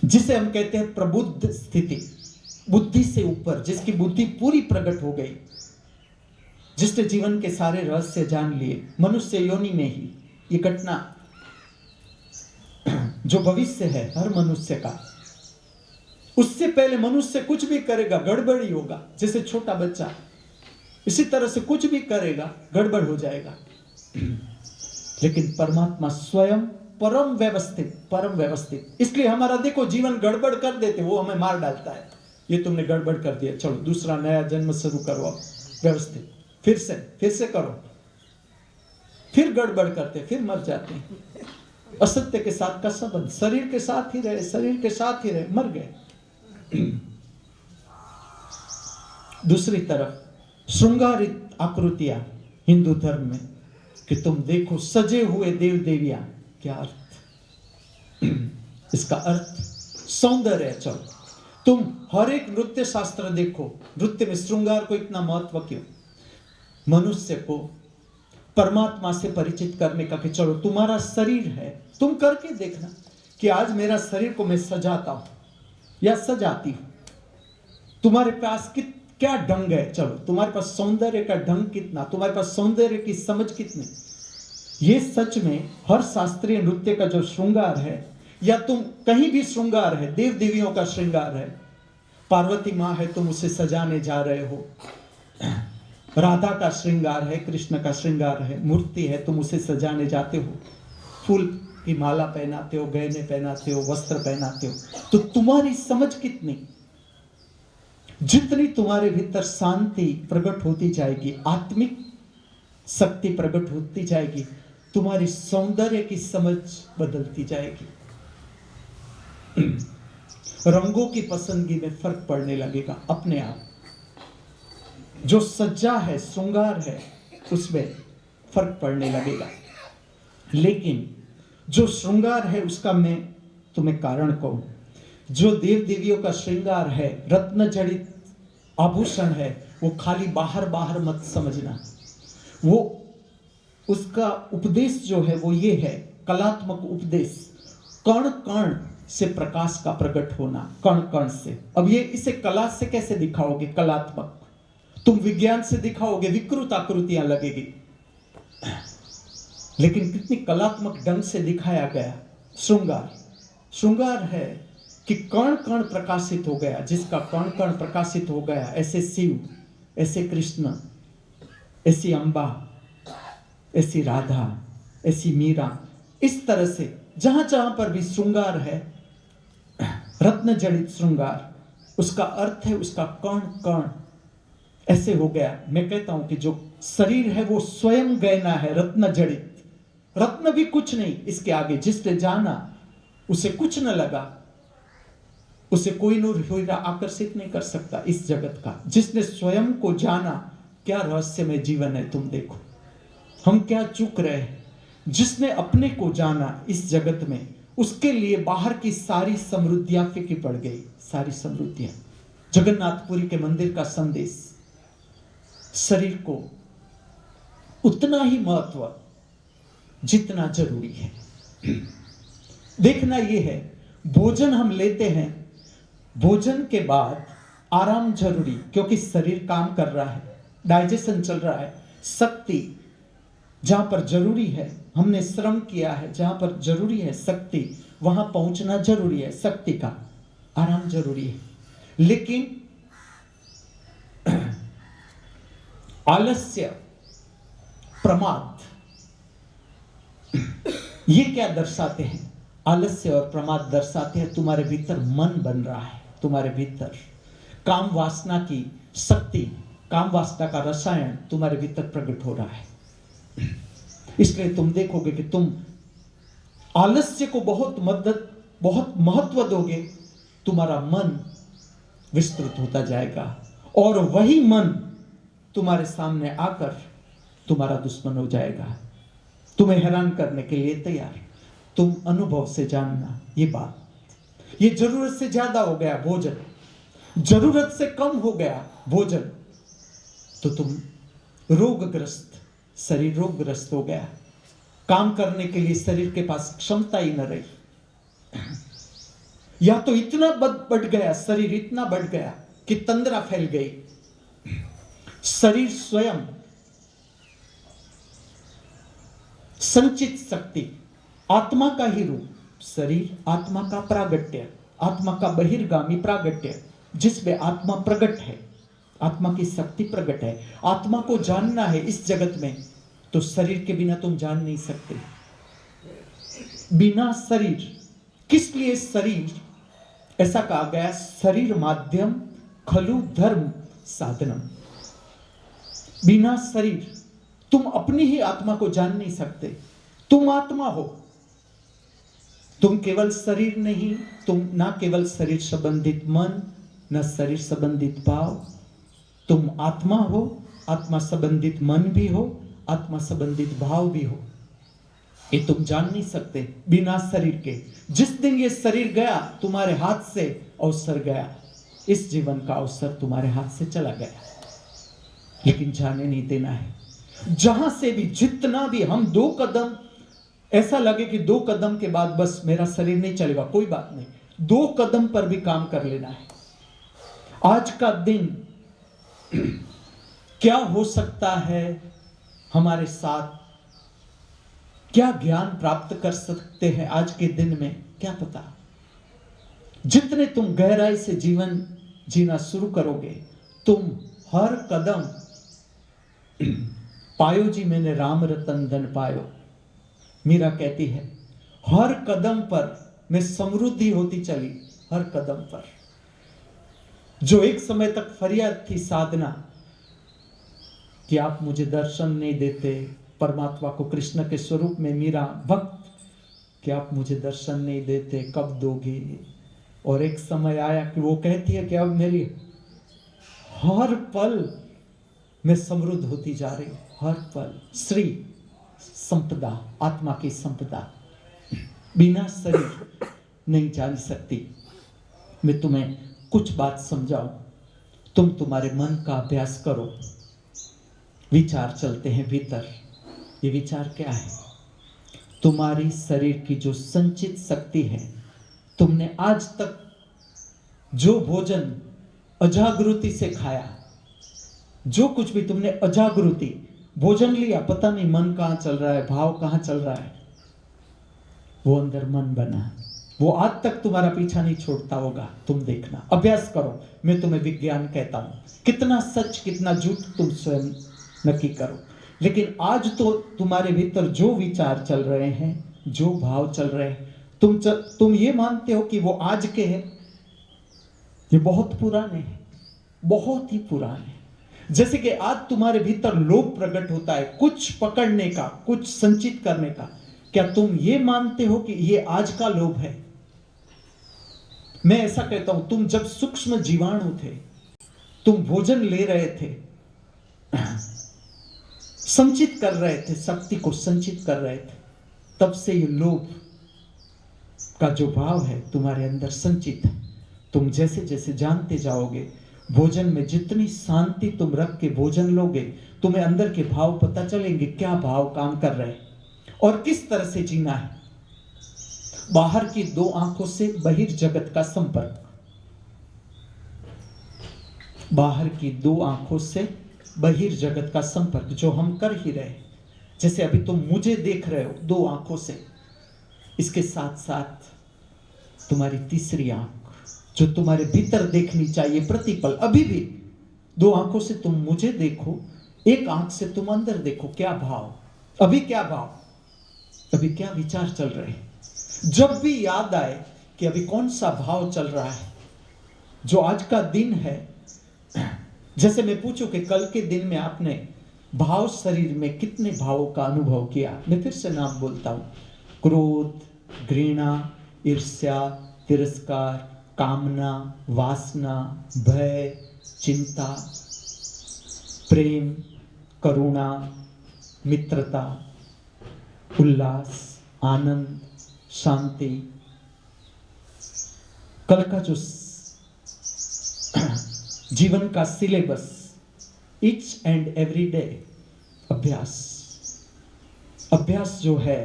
जिसे हम कहते हैं प्रबुद्ध स्थिति, बुद्धि से ऊपर, जिसकी बुद्धि पूरी प्रकट हो गई, जिसने जीवन के सारे रहस्य जान लिए मनुष्य योनि में ही। ये घटना जो भविष्य है हर मनुष्य का, उससे पहले मनुष्य कुछ भी करेगा गड़बड़ ही होगा। जैसे छोटा बच्चा, इसी तरह से कुछ भी करेगा गड़बड़ हो जाएगा। लेकिन परमात्मा स्वयं परम व्यवस्थित, परम व्यवस्थित। इसलिए हमारा देखो जीवन गड़बड़ कर देते, वो हमें मार डालता है। ये तुमने गड़बड़ कर दिया, चलो दूसरा नया जन्म शुरू करो, अब व्यवस्थित, फिर से करो, फिर गड़बड़ करते, फिर मर जाते हैं। असत्य के साथ का संबंध, शरीर के साथ ही रहे, शरीर के साथ ही रहे, मर गए। दूसरी तरफ श्रृंगारित आकृतियां हिंदू धर्म में, कि तुम देखो सजे हुए देव देवियां, क्या अर्थ? इसका अर्थ सौंदर्य। चलो तुम हर एक नृत्य शास्त्र देखो, नृत्य में श्रृंगार को इतना महत्व क्यों? मनुष्य को परमात्मा से परिचित करने का कि चलो तुम्हारा शरीर है, तुम करके देखना कि आज मेरा शरीर को मैं सजाता हूं या सजाती हूं, तुम्हारे पास क्या ढंग है, चलो तुम्हारे पास सौंदर्य का ढंग कितना, तुम्हारे पास सौंदर्य की समझ कितनी। ये सच में हर शास्त्रीय नृत्य का जो श्रृंगार है, या तुम कहीं भी श्रृंगार है, देव देवियों का श्रृंगार है, पार्वती माँ है तुम उसे सजाने जा रहे हो, राधा का श्रृंगार है, कृष्ण का श्रृंगार है, मूर्ति है तुम उसे सजाने जाते हो, फूल की माला पहनाते हो, गहने पहनाते हो, वस्त्र पहनाते हो, तो तुम्हारी समझ कितनी, जितनी तुम्हारे भीतर शांति प्रकट होती जाएगी, आत्मिक शक्ति प्रकट होती जाएगी, तुम्हारी सौंदर्य की समझ बदलती जाएगी, रंगों की पसंदगी में फर्क पड़ने लगेगा अपने आप। जो सज्जा है, श्रृंगार है, उसमें फर्क पड़ने लगेगा। लेकिन जो श्रृंगार है उसका मैं तुम्हें कारण कहूं, जो देव देवियों का श्रृंगार है, रत्न जड़ित आभूषण है, वो खाली बाहर बाहर मत समझना। वो उसका उपदेश जो है वो ये है, कलात्मक उपदेश, कण कण से प्रकाश का प्रकट होना, कण कण से। अब ये इसे कला से कैसे दिखाओगे? कलात्मक तुम विज्ञान से दिखाओगे, विकृत आकृतियां लगेगी, लेकिन कितनी कलात्मक ढंग से दिखाया गया श्रृंगार। श्रृंगार है कि कण कण प्रकाशित हो गया, जिसका कण कण प्रकाशित हो गया, ऐसे शिव, ऐसे कृष्ण, ऐसी अंबा, ऐसी राधा, ऐसी मीरा, इस तरह से जहां जहां पर भी श्रृंगार है, रत्न जड़ित श्रृंगार, उसका अर्थ है उसका कण कण ऐसे हो गया। मैं कहता हूं कि जो शरीर है वो स्वयं गहना है, रत्न जड़ित, रत्न भी कुछ नहीं इसके आगे। जिसने जाना उसे कुछ न लगा, उसे कोई नूर हीरा आकर्षित नहीं कर सकता इस जगत का। जिसने स्वयं को जाना, क्या रहस्यमय जीवन है, तुम देखो हम क्या चूक रहे हैं। जिसने अपने को जाना इस जगत में, उसके लिए बाहर की सारी समृद्धियां फीकी पड़ गई, सारी समृद्धियां। जगन्नाथपुरी के मंदिर का संदेश, शरीर को उतना ही महत्व जितना जरूरी है। देखना यह है, भोजन हम लेते हैं, भोजन के बाद आराम जरूरी, क्योंकि शरीर काम कर रहा है, डाइजेशन चल रहा है। शक्ति जहां पर जरूरी है, हमने श्रम किया है, जहां पर जरूरी है शक्ति, वहां पहुंचना जरूरी है, शक्ति का आराम जरूरी है। लेकिन आलस्य, प्रमाद, ये क्या दर्शाते हैं? आलस्य और प्रमाद दर्शाते हैं तुम्हारे भीतर मन बन रहा है, तुम्हारे भीतर काम वासना की शक्ति, काम वासना का रसायन तुम्हारे भीतर प्रकट हो रहा है। इसलिए तुम देखोगे कि तुम आलस्य को बहुत महत्व दोगे, तुम्हारा मन विस्तृत होता जाएगा, और वही मन तुम्हारे सामने आकर तुम्हारा दुश्मन हो जाएगा, तुम्हें हैरान करने के लिए तैयार। तुम अनुभव से जानना ये बात, ये जरूरत से ज्यादा हो गया भोजन, जरूरत से कम हो गया भोजन, तो तुम रोगग्रस्त, शरीर रोगग्रस्त हो गया। काम करने के लिए शरीर के पास क्षमता ही न रही, या तो इतना बढ़ गया, शरीर इतना बढ़ गया कि तंद्रा फैल गई। शरीर स्वयं संचित शक्ति, आत्मा का ही रूप, शरीर आत्मा का प्रागट्य, आत्मा का बहिर्गामी प्रागट्य, जिसमें आत्मा प्रकट है, आत्मा की शक्ति प्रकट है। आत्मा को जानना है इस जगत में, तो शरीर के बिना तुम जान नहीं सकते। बिना शरीर, किस लिए शरीर? ऐसा कहा गया, शरीर माध्यम खलु धर्म साधनम। बिना शरीर तुम अपनी ही आत्मा को जान नहीं सकते। तुम आत्मा हो, तुम केवल शरीर नहीं, तुम ना केवल शरीर संबंधित मन, न शरीर संबंधित भाव, तुम आत्मा हो, आत्मा संबंधित मन भी हो, आत्मा संबंधित भाव भी हो। ये तुम जान नहीं सकते बिना शरीर के। जिस दिन ये शरीर गया, तुम्हारे हाथ से अवसर गया, इस जीवन का अवसर तुम्हारे हाथ से चला गया। लेकिन जाने नहीं देना है, जहां से भी, जितना भी हम 2 कदम, ऐसा लगे कि 2 कदम के बाद बस मेरा शरीर नहीं चलेगा, कोई बात नहीं, 2 कदम पर भी काम कर लेना है। आज का दिन क्या हो सकता है हमारे साथ, क्या ज्ञान प्राप्त कर सकते हैं आज के दिन में, क्या पता। जितने तुम गहराई से जीवन जीना शुरू करोगे, तुम हर कदम पायो जी मैंने राम रतन धन पायो, मीरा कहती है, हर कदम पर मैं समृद्धि होती चली, हर कदम पर। जो एक समय तक फरियाद थी साधना कि आप मुझे दर्शन नहीं देते, परमात्मा को, कृष्ण के स्वरूप में मीरा भक्त, कि आप मुझे दर्शन नहीं देते, कब दोगे। और एक समय आया कि वो कहती है कि अब मेरी हर पल मैं समृद्ध होती जा रही हूं, हर पल। श्री संपदा, आत्मा की संपदा बिना शरीर नहीं जान सकती। मैं तुम्हें कुछ बात समझाऊं, तुम तुम्हारे मन का अभ्यास करो। विचार चलते हैं भीतर, ये विचार क्या है? तुम्हारी शरीर की जो संचित शक्ति है, तुमने आज तक जो भोजन अजागृति से खाया, जो कुछ भी तुमने अजागृति भोजन लिया, पता नहीं मन कहां चल रहा है, भाव कहां चल रहा है, वो अंदर मन बना, वो आज तक तुम्हारा पीछा नहीं छोड़ता होगा। तुम देखना, अभ्यास करो। मैं तुम्हें विज्ञान कहता हूं, कितना सच कितना झूठ तुम स्वयं नक्की करो। लेकिन आज तो तुम्हारे भीतर जो विचार चल रहे हैं, जो भाव चल रहे हैं, तुम ये मानते हो कि वो आज के हैं, ये बहुत पुराने हैं, बहुत ही पुराने। जैसे कि आज तुम्हारे भीतर लोभ प्रकट होता है, कुछ पकड़ने का, कुछ संचित करने का, क्या तुम ये मानते हो कि ये आज का लोभ है? मैं ऐसा कहता हूं, तुम जब सूक्ष्म जीवाणु थे, तुम भोजन ले रहे थे, संचित कर रहे थे, शक्ति को संचित कर रहे थे, तब से ये लोभ का जो भाव है तुम्हारे अंदर संचित है। तुम जैसे जैसे जानते जाओगे, भोजन में जितनी शांति तुम रख के भोजन लोगे, तुम्हें अंदर के भाव पता चलेंगे, क्या भाव काम कर रहे हैं और किस तरह से जीना है। बाहर की 2 आंखों से बहिर्जगत का संपर्क, बाहर की 2 आंखों से बहिर्जगत का संपर्क जो हम कर ही रहे, जैसे अभी तुम मुझे देख रहे हो 2 आंखों से, इसके साथ साथ तुम्हारी तीसरी आंख जो तुम्हारे भीतर देखनी चाहिए प्रतिपल, अभी भी 2 आंखों से तुम मुझे देखो, एक आंख से तुम अंदर देखो, क्या भाव, अभी क्या भाव, अभी क्या विचार चल रहे हैं। जब भी याद आए कि अभी कौन सा भाव चल रहा है, जो आज का दिन है, जैसे मैं पूछूं कि कल के दिन में आपने भाव शरीर में कितने भावों का अनुभव किया, मैं फिर से नाम बोलता हूं, क्रोध, घृणा, ईर्ष्या, तिरस्कार, कामना, वासना, भय, चिंता, प्रेम, करुणा, मित्रता, उल्लास, आनंद, शांति। कल का जो जीवन का syllabus, each and every day अभ्यास, अभ्यास जो है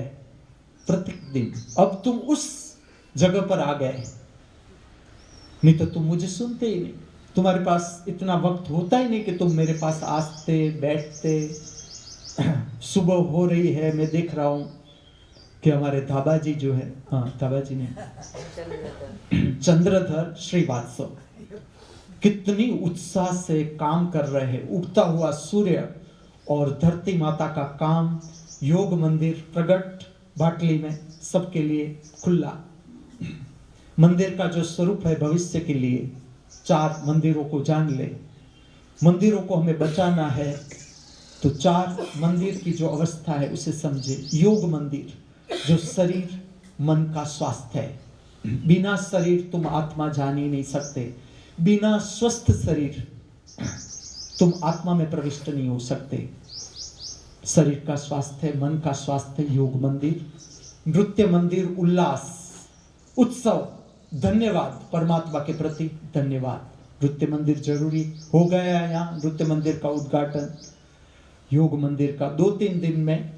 प्रत्येक दिन। अब तुम उस जगह पर आ गए, नहीं तो तुम मुझे सुनते ही नहीं, तुम्हारे पास इतना वक्त होता ही नहीं कि तुम मेरे पास आते बैठते। सुबह हो रही है, मैं देख रहा हूं कि हमारे धाबा जी जो है, हाँ धाबा जी ने चंद्रधर श्रीवास्तव कितनी उत्साह से काम कर रहे हैं। उगता हुआ सूर्य और धरती माता का काम, योग मंदिर प्रगट बाटली में सबके लिए खुला। मंदिर का जो स्वरूप है भविष्य के लिए, 4 मंदिरों को जान ले, मंदिरों को हमें बचाना है तो 4 मंदिर की जो अवस्था है उसे समझे। योग मंदिर जो शरीर मन का स्वास्थ्य है, बिना शरीर तुम आत्मा जान ही नहीं सकते, बिना स्वस्थ शरीर तुम आत्मा में प्रविष्ट नहीं हो सकते। शरीर का स्वास्थ्य, मन का स्वास्थ्य, योग मंदिर, नृत्य मंदिर, उल्लास, उत्सव, धन्यवाद परमात्मा के प्रति, धन्यवाद। नृत्य मंदिर जरूरी हो गया है, यहाँ नृत्य मंदिर का उद्घाटन योग मंदिर का 2-3 दिन में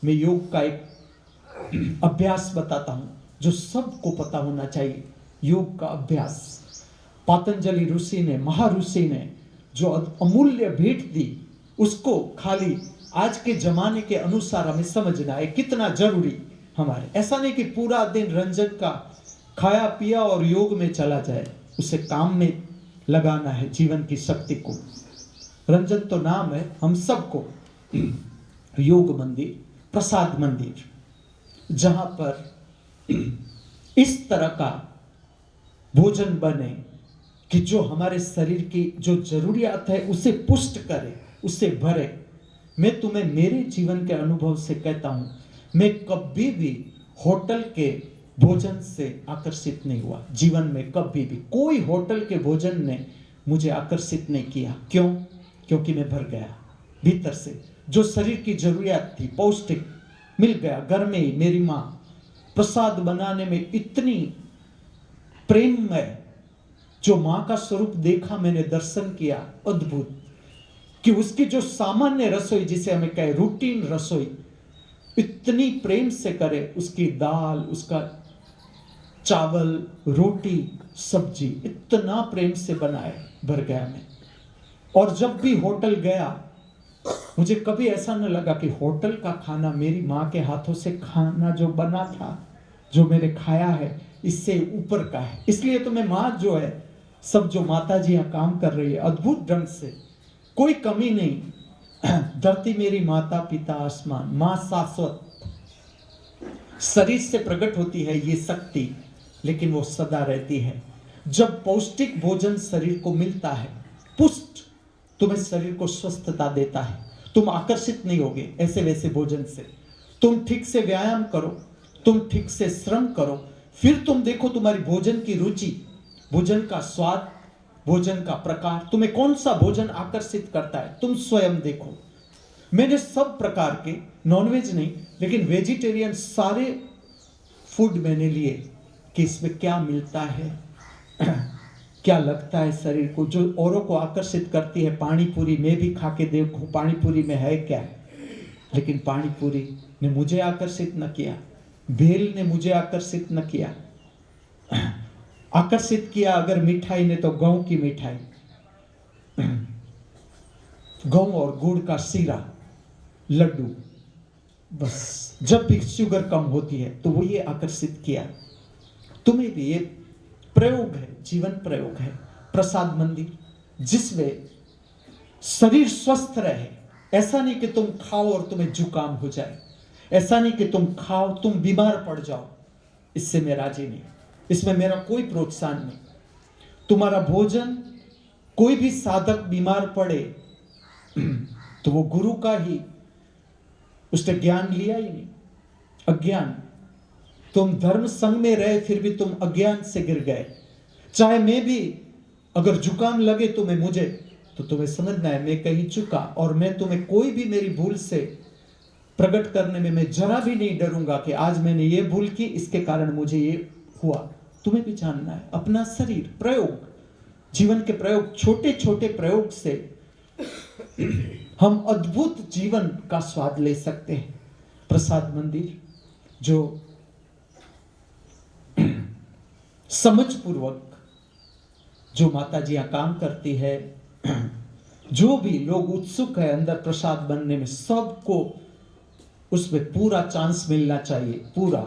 मैं योग का एक अभ्यास बताता हूं जो सबको पता होना चाहिए। योग का अभ्यास पतंजलि ऋषि ने, महाऋषि ने जो अमूल्य भेंट दी, उसको खाली आज के जमाने के अनुसार हमें समझना है कितना जरूरी हमारे। ऐसा नहीं कि पूरा दिन रंजन का खाया पिया और योग में चला जाए, उसे काम में लगाना है जीवन की शक्ति को। रंजन तो नाम है हम सबको। योग मंदिर, प्रसाद मंदिर, जहां पर इस तरह का भोजन बने कि जो हमारे शरीर की जो जरूरियात है उसे पुष्ट करे, उसे भरे। मैं तुम्हें मेरे जीवन के अनुभव से कहता हूं, मैं कभी भी होटल के भोजन से आकर्षित नहीं हुआ जीवन में। कभी भी कोई होटल के भोजन ने मुझे आकर्षित नहीं किया। क्यों? क्योंकि मैं भर गया भीतर से। जो शरीर की जरूरियात थी पौष्टिक मिल गया। घर में ही मेरी माँ प्रसाद बनाने में इतनी प्रेम में, जो माँ का स्वरूप देखा मैंने, दर्शन किया अद्भुत, कि उसकी जो सामान्य रसोई जिसे हमें कहे रूटीन रसोई, इतनी प्रेम से करे। उसकी दाल, उसका चावल, रोटी, सब्जी इतना प्रेम से बनाए, भर गया मैं। और जब भी होटल गया मुझे कभी ऐसा न लगा कि होटल का खाना, मेरी माँ के हाथों से खाना जो बना था, जो मैंने खाया है, इससे ऊपर का है। इसलिए तो मैं माँ जो है, सब जो माता जी यहाँ काम कर रही है अद्भुत ढंग से, कोई कमी नहीं। धरती मेरी माता, पिता आसमान, माँ शाश्वत। शरीर से प्रकट होती है ये शक्ति, लेकिन वो सदा रहती है। जब पौष्टिक भोजन शरीर को मिलता है, पुष्ट, तुम्हें शरीर को स्वस्थता देता है। तुम आकर्षित नहीं होगे ऐसे वैसे भोजन से। तुम ठीक से व्यायाम करो, तुम ठीक से श्रम करो, फिर तुम देखो तुम्हारी भोजन की रुचि, भोजन का स्वाद, भोजन का प्रकार, तुम्हें कौन सा भोजन आकर्षित करता है, तुम स्वयं देखो। मैंने सब प्रकार के, नॉनवेज नहीं लेकिन वेजिटेरियन सारे फूड मैंने लिए कि इसमें क्या मिलता है, क्या लगता है शरीर को, जो औरों को आकर्षित करती है। पानी पूरी मैं भी खा के देखूं पानी पूरी में है क्या, लेकिन पानी पूरी ने मुझे आकर्षित न किया, भेल ने मुझे आकर्षित न किया। आकर्षित किया अगर मिठाई ने तो गेहूं की मिठाई, गेहूं और गुड़ का सीरा, लड्डू, बस। जब भी शुगर कम होती है तो वो ये आकर्षित किया। तुम्हें भी ये प्रयोग है, जीवन प्रयोग है, प्रसाद मंदिर, जिसमें शरीर स्वस्थ रहे। ऐसा नहीं कि तुम खाओ और तुम्हें जुकाम हो जाए, ऐसा नहीं कि तुम खाओ तुम बीमार पड़ जाओ, इससे मैं राजी नहीं, इसमें मेरा कोई प्रोत्साहन नहीं। तुम्हारा भोजन, कोई भी साधक बीमार पड़े तो वो गुरु का ही, उसने ज्ञान लिया ही नहीं, अज्ञान। तुम धर्म संग में रहे फिर भी तुम अज्ञान से गिर गए। चाहे मैं भी, अगर जुकाम लगे तुम्हें मुझे, तो तुम्हें समझना है मैं कहीं चुका, और मैं तुम्हें कोई भी मेरी भूल से प्रकट करने में मैं जरा भी नहीं डरूंगा कि आज मैंने ये भूल की, इसके कारण मुझे ये हुआ। तुम्हें भी जानना है अपना शरीर, प्रयोग, जीवन के प्रयोग, छोटे छोटे प्रयोग से हम अद्भुत जीवन का स्वाद ले सकते हैं। प्रसाद मंदिर जो समझपूर्वक जो माता जी यहाँ काम करती है, जो भी लोग उत्सुक है अंदर प्रसाद बनने में, सबको उसमें पूरा चांस मिलना चाहिए, पूरा।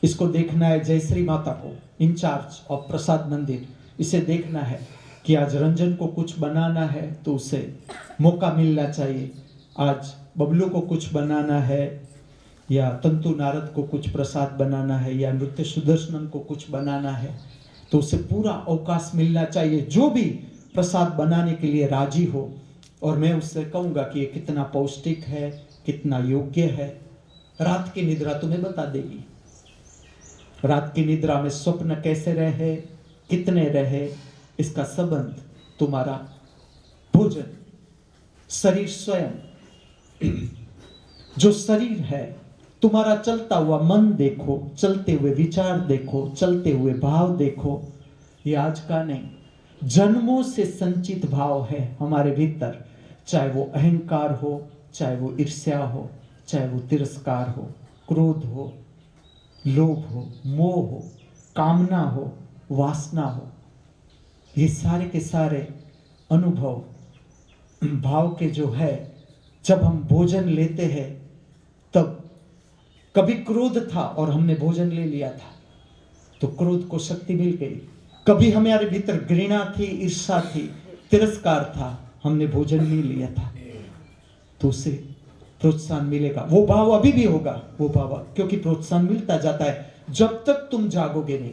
इसको देखना है जयश्री माता को, इंचार्ज ऑफ प्रसाद मंदिर, इसे देखना है कि आज रंजन को कुछ बनाना है तो उसे मौका मिलना चाहिए। आज बबलू को कुछ बनाना है, या तंतु नारद को कुछ प्रसाद बनाना है, या नृत्य सुदर्शन को कुछ बनाना है, तो उसे पूरा अवकाश मिलना चाहिए, जो भी प्रसाद बनाने के लिए राजी हो। और मैं उससे कहूँगा कि ये कितना पौष्टिक है, कितना योग्य है। रात की निद्रा तुम्हें बता देगी, रात की निद्रा में स्वप्न कैसे रहे, कितने रहे, इसका संबंध तुम्हारा भोजन, शरीर स्वयं। जो शरीर है, तुम्हारा चलता हुआ मन देखो, चलते हुए विचार देखो, चलते हुए भाव देखो, ये आज का नहीं, जन्मों से संचित भाव है हमारे भीतर। चाहे वो अहंकार हो, चाहे वो ईर्ष्या हो, चाहे वो तिरस्कार हो, क्रोध हो, लोभ हो, मोह हो, कामना हो, वासना हो, ये सारे के सारे अनुभव भाव के जो है, जब हम भोजन लेते हैं तब कभी क्रोध था और हमने भोजन ले लिया था तो क्रोध को शक्ति मिल गई। कभी हमारे भीतर घृणा थी, ईर्ष्या थी, तिरस्कार था, हमने भोजन नहीं लिया था तो उसे प्रोत्साहन मिलेगा। वो भाव अभी भी होगा, वो भाव, क्योंकि प्रोत्साहन मिलता जाता है। जब तक तुम जागोगे नहीं,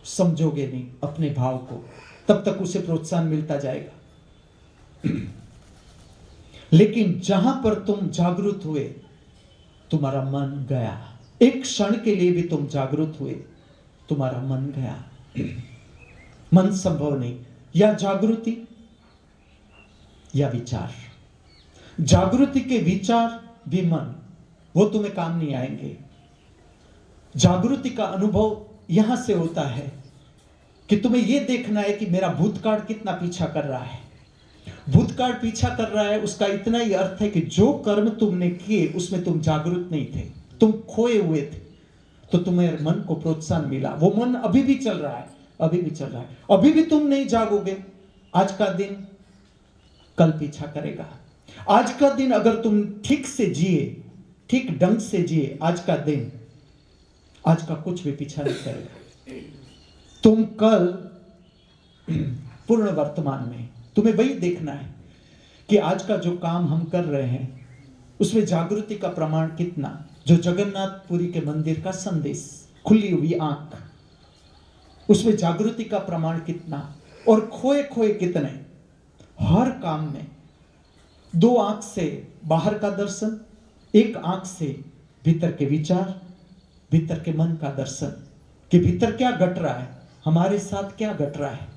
समझोगे नहीं अपने भाव को, तब तक उसे प्रोत्साहन मिलता जाएगा। लेकिन जहां पर तुम जागरूक हुए, तुम्हारा मन गया। एक क्षण के लिए भी तुम जागरूक हुए, तुम्हारा मन गया। मन संभव नहीं, या जागृति या विचार। जागृति के विचार भी मन, वो तुम्हें काम नहीं आएंगे। जागृति का अनुभव यहां से होता है कि तुम्हें यह देखना है कि मेरा भूतकाल कितना पीछा कर रहा है। भूतकाल पीछा कर रहा है, उसका इतना ही अर्थ है कि जो कर्म तुमने किए उसमें तुम जागरूक नहीं थे, तुम खोए हुए थे, तो तुम्हें मन को प्रोत्साहन मिला। वो मन अभी भी चल रहा है, अभी भी चल रहा है। अभी भी तुम नहीं जागोगे, आज का दिन कल पीछा करेगा। आज का दिन अगर तुम ठीक से जिए, ठीक ढंग से जिए, आज का दिन, आज का कुछ भी पीछा नहीं करेगा। तुम कल पूर्ण वर्तमान में, तुम्हें वही देखना है कि आज का जो काम हम कर रहे हैं उसमें जागृति का प्रमाण कितना। जो जगन्नाथपुरी के मंदिर का संदेश, खुली हुई आंख, उसमें जागृति का प्रमाण कितना और खोए खोए कितने। हर काम में दो आंख से बाहर का दर्शन, एक आंख से भीतर के विचार, भीतर के मन का दर्शन कि भीतर क्या घट रहा है, हमारे साथ क्या घट रहा है।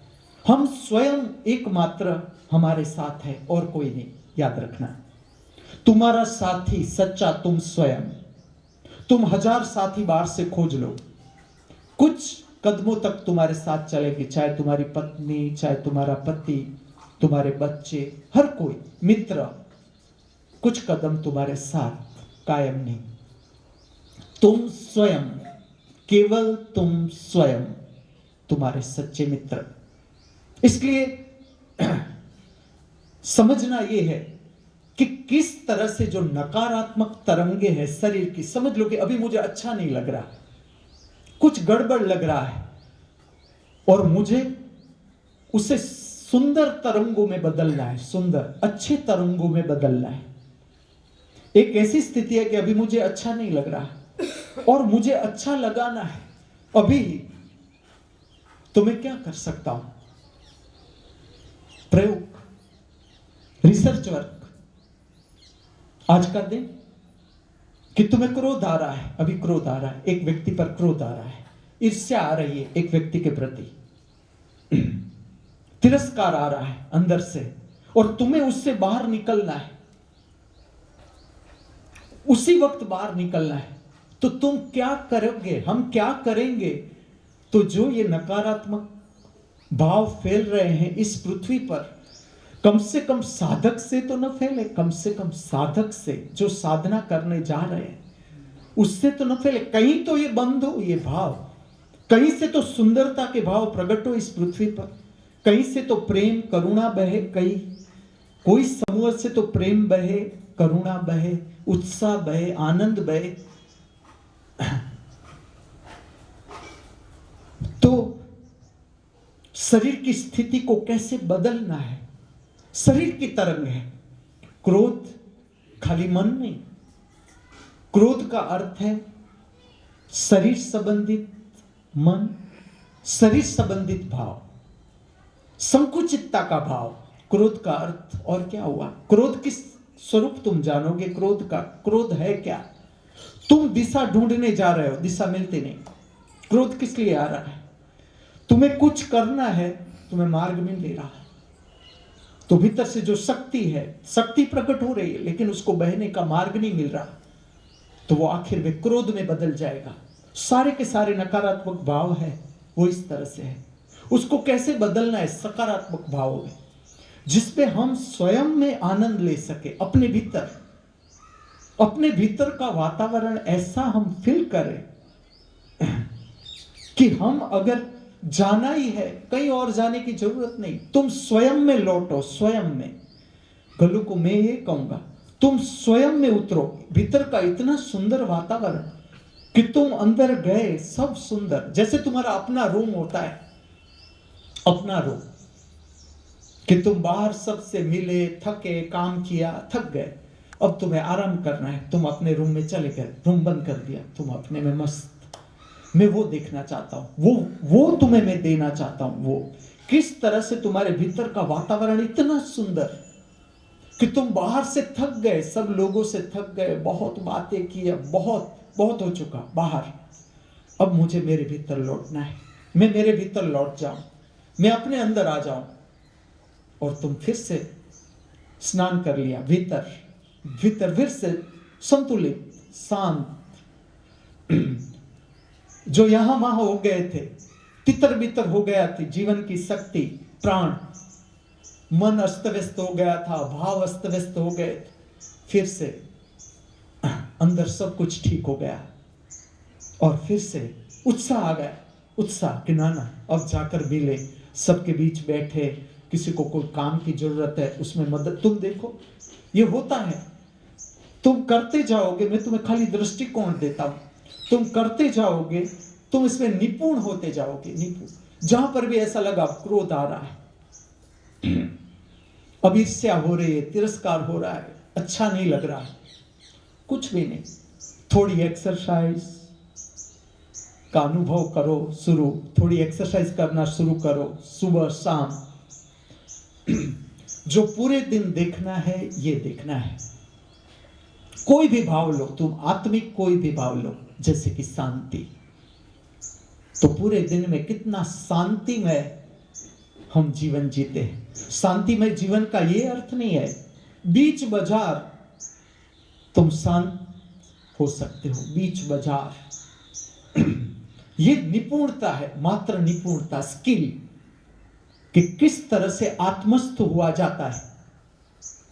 हम स्वयं एकमात्र हमारे साथ है और कोई नहीं। याद रखना, तुम्हारा साथी सच्चा तुम स्वयं। तुम 1000 साथी बाहर से खोज लो, कुछ कदमों तक तुम्हारे साथ चलेगी, चाहे तुम्हारी पत्नी, चाहे तुम्हारा पति, तुम्हारे बच्चे, हर कोई मित्र, कुछ कदम तुम्हारे साथ कायम नहीं। तुम स्वयं, केवल तुम स्वयं तुम्हारे सच्चे मित्र। इसलिए समझना यह है कि किस तरह से जो नकारात्मक तरंगे हैं शरीर की, समझ लो कि अभी मुझे अच्छा नहीं लग रहा, कुछ गड़बड़ लग रहा है और मुझे उसे सुंदर तरंगों में बदलना है, सुंदर अच्छे तरंगों में बदलना है। एक ऐसी स्थिति है कि अभी मुझे अच्छा नहीं लग रहा और मुझे अच्छा लगाना है अभी ही, तो मैं क्या कर सकता हूं? प्रयोग, रिसर्च वर्क। आज का दिन कि तुम्हें क्रोध आ रहा है, अभी क्रोध आ रहा है, एक व्यक्ति पर क्रोध आ रहा है, ईर्ष्या आ रही है एक व्यक्ति के प्रति, तिरस्कार आ रहा है अंदर से और तुम्हें उससे बाहर निकलना है, उसी वक्त बाहर निकलना है। तो तुम क्या करोगे, हम क्या करेंगे? तो जो ये नकारात्मक भाव फैल रहे हैं इस पृथ्वी पर, कम से कम साधक से तो न फैले, कम से कम साधक से, जो साधना करने जा रहे हैं उससे तो न फैले। कहीं तो ये बंद हो, ये भाव, कहीं से तो सुंदरता के भाव प्रकट हो इस पृथ्वी पर, कहीं से तो प्रेम करुणा बहे, कहीं कोई समूह से तो प्रेम बहे, करुणा बहे, उत्साह बहे, आनंद बहे। तो शरीर की स्थिति को कैसे बदलना है? शरीर की तरंग है क्रोध, खाली मन नहीं। क्रोध का अर्थ है शरीर संबंधित मन, शरीर संबंधित भाव, संकुचितता का भाव। क्रोध का अर्थ और क्या हुआ? क्रोध किस स्वरूप तुम जानोगे क्रोध का? क्रोध है क्या? तुम दिशा ढूंढने जा रहे हो, दिशा मिलती नहीं। क्रोध किस लिए आ रहा है? तुम्हें कुछ करना है, तुम्हें मार्ग मिल नहीं रहा, तो भीतर से जो शक्ति है, शक्ति प्रकट हो रही है लेकिन उसको बहने का मार्ग नहीं मिल रहा, तो वो आखिर में क्रोध में बदल जाएगा। सारे के सारे नकारात्मक भाव है वो इस तरह से है। उसको कैसे बदलना है? सकारात्मक भावों में। जिसपे हम स्वयं में आनंद ले सके, अपने भीतर का वातावरण ऐसा हम फील करें कि हम अगर जाना ही है, कहीं और जाने की जरूरत नहीं, तुम स्वयं में लौटो, स्वयं में। गल्लू को मैं ये कहूंगा, तुम स्वयं में उतरो। भीतर का इतना सुंदर वातावरण कि तुम अंदर गए, सब सुंदर, जैसे तुम्हारा अपना रूम होता है, अपना रूम, कि तुम बाहर सबसे मिले, थके, काम किया, थक गए, अब तुम्हें आराम करना है, तुम अपने रूम में चले गए, रूम बंद कर दिया, तुम अपने में मस्त। मैं वो देखना चाहता हूं, वो तुम्हें मैं देना चाहता हूं। वो किस तरह से तुम्हारे भीतर का वातावरण इतना सुंदर कि तुम बाहर से थक गए, सब लोगों से थक गए, बहुत बातें की, बहुत हो चुका बाहर, अब मुझे मेरे भीतर लौटना है, मैं मेरे भीतर लौट जाऊं, मैं अपने अंदर आ जाऊं। और तुम फिर से स्नान कर लिया, भीतर फिर से संतुलित, शांत, जो यहां वहां हो गए थे, तितर बितर हो गया थी जीवन की शक्ति, प्राण, मन अस्त व्यस्त हो गया था, भाव अस्त व्यस्त हो गए थे, फिर से अंदर सब कुछ ठीक हो गया और फिर से उत्साह आ गया, उत्साह कि ना अब जाकर मिले, सबके बीच बैठे, किसी को कोई काम की जरूरत है उसमें मदद। तुम देखो ये होता है, तुम करते जाओगे, मैं तुम्हें खाली दृष्टिकोण देता हूं, तुम करते जाओगे, तुम इसमें निपुण होते जाओगे, निपुण। जहां पर भी ऐसा लगा क्रोध आ रहा है, अब ईर्ष्या हो रही है, तिरस्कार हो रहा है, अच्छा नहीं लग रहा है, कुछ भी नहीं, थोड़ी एक्सरसाइज का अनुभव करो, शुरू, थोड़ी एक्सरसाइज करना शुरू करो, सुबह शाम। जो पूरे दिन देखना है, ये देखना है, कोई भी भाव लो तुम, आत्मिक कोई भी भाव लो, जैसे कि शांति। तो पूरे दिन में कितना शांतिमय हम जीवन जीते हैं। शांतिमय जीवन का ये अर्थ नहीं है बीच बाजार तुम शांत हो सकते हो, बीच बाजार। ये निपुणता है, मात्र निपुणता, स्किल, कि किस तरह से आत्मस्थ हुआ जाता है,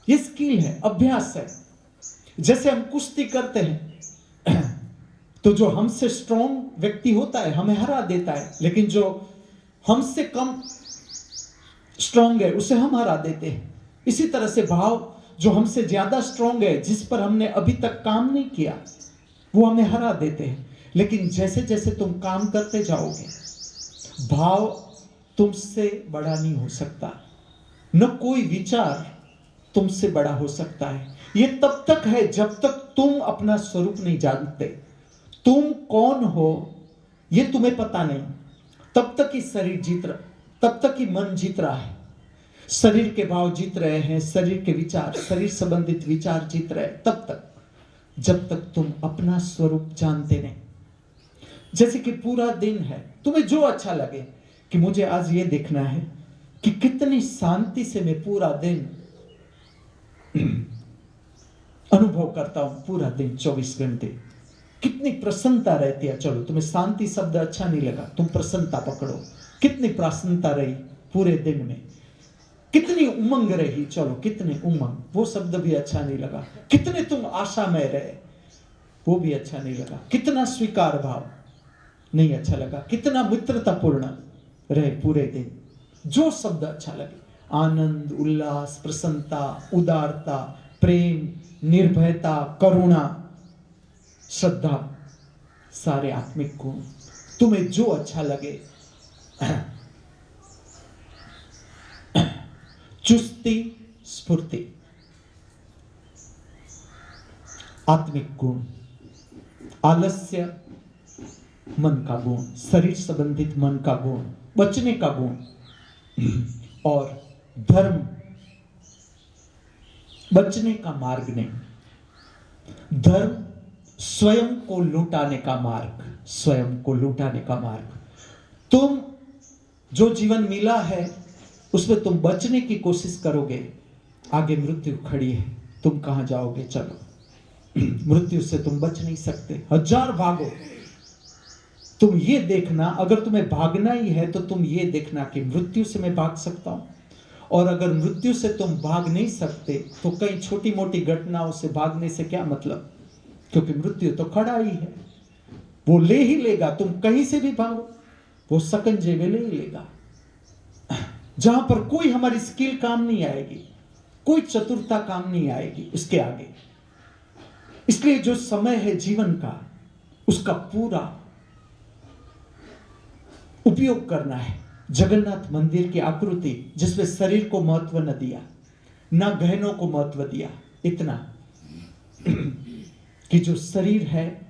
ये स्किल है, अभ्यास है। जैसे हम कुश्ती करते हैं तो जो हमसे स्ट्रॉन्ग व्यक्ति होता है हमें हरा देता है, लेकिन जो हमसे कम स्ट्रॉन्ग है उसे हम हरा देते हैं। इसी तरह से भाव, जो हमसे ज्यादा स्ट्रॉन्ग है, जिस पर हमने अभी तक काम नहीं किया, वो हमें हरा देते हैं। लेकिन जैसे जैसे तुम काम करते जाओगे, भाव तुमसे बड़ा नहीं हो सकता, न कोई विचार तुमसे बड़ा हो सकता है। ये तब तक है जब तक तुम अपना स्वरूप नहीं जानते, तुम कौन हो ये तुम्हें पता नहीं, तब तक ही शरीर जीत रहा, तब तक ही मन जीत रहा है, शरीर के भाव जीत रहे हैं, शरीर के विचार, शरीर संबंधित विचार जीत रहे हैं, तब तक, जब तक तुम अपना स्वरूप जानते नहीं। जैसे कि पूरा दिन है, तुम्हें जो अच्छा लगे, कि मुझे आज ये देखना है कि कितनी शांति से मैं पूरा दिन अनुभव करता हूं, पूरा दिन 24 घंटे कितनी प्रसन्नता रहती है। चलो, तुम्हें शांति शब्द अच्छा नहीं लगा, तुम प्रसन्नता पकड़ो, कितनी प्रसन्नता रही पूरे दिन में, कितनी उमंग रही, चलो कितनी उमंग, वो शब्द भी अच्छा नहीं लगा। कितने तुम आशा में रहे, वो भी अच्छा नहीं लगा। कितना स्वीकार भाव, नहीं अच्छा लगा। कितना मित्रतापूर्ण रहे पूरे दिन, जो शब्द अच्छा लगे, आनंद, उल्लास, प्रसन्नता, उदारता, प्रेम, निर्भयता, करुणा, श्रद्धा, सारे आत्मिक गुण, तुम्हें जो अच्छा लगे। चुस्ती, स्फूर्ति, आत्मिक गुण, आलस्य, मन का गुण, शरीर संबंधित मन का गुण, बचने का गुण, और धर्म, बचने का मार्ग नहीं, धर्म स्वयं को लुटाने का मार्ग, स्वयं को लुटाने का मार्ग। तुम जो जीवन मिला है उसमें तुम बचने की कोशिश करोगे, आगे मृत्यु खड़ी है, तुम कहां जाओगे? चलो, मृत्यु से तुम बच नहीं सकते, हजार भागो। तुम ये देखना, अगर तुम्हें भागना ही है तो तुम ये देखना कि मृत्यु से मैं भाग सकता हूं, और अगर मृत्यु से तुम भाग नहीं सकते तो कई छोटी मोटी घटनाओं से भागने से क्या मतलब, क्योंकि मृत्यु तो खड़ा ही है, वो ले ही लेगा। तुम कहीं से भी भागो वो सकंजे में ले ही लेगा। जहां पर कोई हमारी स्किल काम नहीं आएगी, कोई चतुरता काम नहीं आएगी उसके आगे। इसलिए जो समय है जीवन का, उसका पूरा उपयोग करना है। जगन्नाथ मंदिर की आकृति जिसमें शरीर को महत्व न दिया, ना गहनों को महत्व दिया, इतना कि जो शरीर है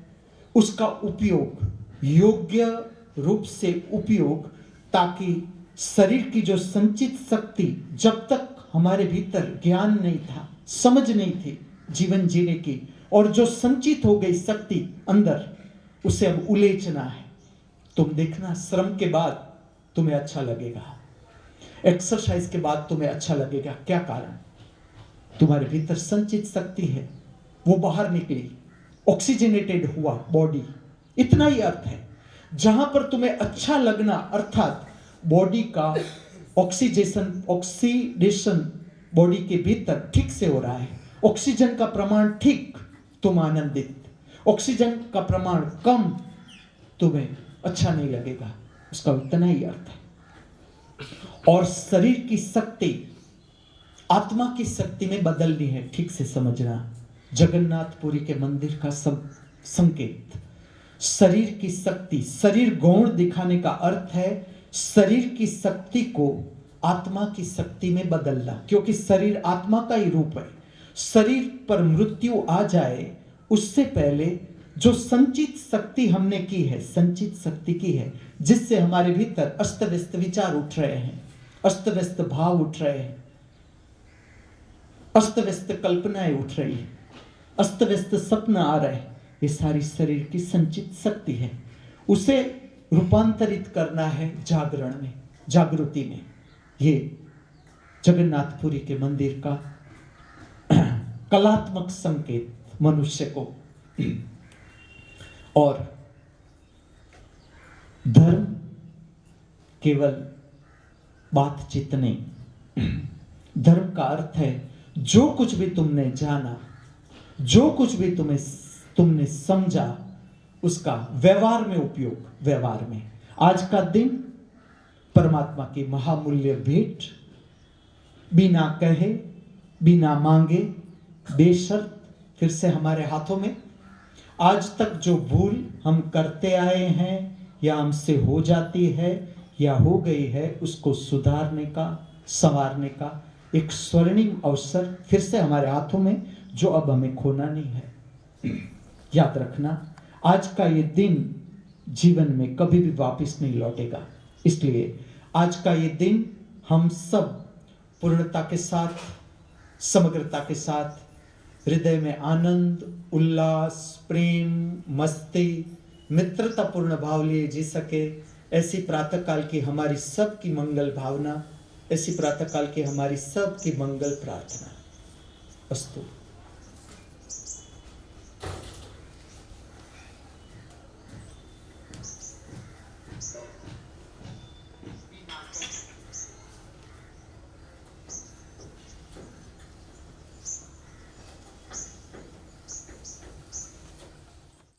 उसका उपयोग योग्य रूप से उपयोग, ताकि शरीर की जो संचित शक्ति, जब तक हमारे भीतर ज्ञान नहीं था, समझ नहीं थी जीवन जीने की, और जो संचित हो गई शक्ति अंदर, उसे अब उलेचना है। तुम देखना, श्रम के बाद तुम्हें अच्छा लगेगा, एक्सरसाइज के बाद तुम्हें अच्छा लगेगा। क्या कारण? तुम्हारे भीतर संचित शक्ति है, वो बाहर निकली, ऑक्सीजनेटेड हुआ बॉडी, इतना ही अर्थ है। जहां पर तुम्हें अच्छा लगना, अर्थात बॉडी का ऑक्सीडेशन बॉडी के भीतर ठीक से हो रहा है, ऑक्सीजन का प्रमाण ठीक, तुम आनंदित, ऑक्सीजन का प्रमाण कम, तुम्हें अच्छा नहीं लगेगा। उसका उतना ही अर्थ है। और शरीर की शक्ति आत्मा की शक्ति में बदलनी है, ठीक से समझना। जगन्नाथपुरी के मंदिर का सब संकेत शरीर की शक्ति, शरीर गौण दिखाने का अर्थ है शरीर की शक्ति को आत्मा की शक्ति में बदलना, क्योंकि शरीर आत्मा का ही रूप है। शरीर पर मृत्यु आ जाए उससे पहले जो संचित शक्ति हमने की है, संचित शक्ति की है, जिससे हमारे भीतर अस्त व्यस्त विचार उठ रहे हैं, अस्त व्यस्त भाव उठ रहे हैं, अस्त व्यस्त कल्पनाएं उठ रही है, अस्त व्यस्त सपना आ रहे हैं, ये सारी शरीर की संचित शक्ति है। उसे रूपांतरित करना है जागरण में, जागृति में। ये जगन्नाथपुरी के मंदिर का कलात्मक संकेत मनुष्य को। और धर्म केवल बातचीत नहीं, धर्म का अर्थ है जो कुछ भी तुमने जाना, जो कुछ भी तुमने समझा, उसका व्यवहार में उपयोग। व्यवहार में आज का दिन परमात्मा की महामूल्य भेंट, बिना कहे बिना मांगे बेशर्त फिर से हमारे हाथों में। आज तक जो भूल हम करते आए हैं या हमसे हो जाती है या हो गई है, उसको सुधारने का, संवारने का एक स्वर्णिम अवसर फिर से हमारे हाथों में, जो अब हमें खोना नहीं है। याद रखना, आज का ये दिन जीवन में कभी भी वापस नहीं लौटेगा। इसलिए आज का ये दिन हम सब पूर्णता के साथ, समग्रता के साथ, हृदय में आनंद, उल्लास, प्रेम, मस्ती, मित्रतापूर्ण भाव लिए जी सके, ऐसी प्रातःकाल की हमारी सब की मंगल भावना, ऐसी प्रातःकाल की हमारी सब की मंगल प्रार्थना। अस्तु।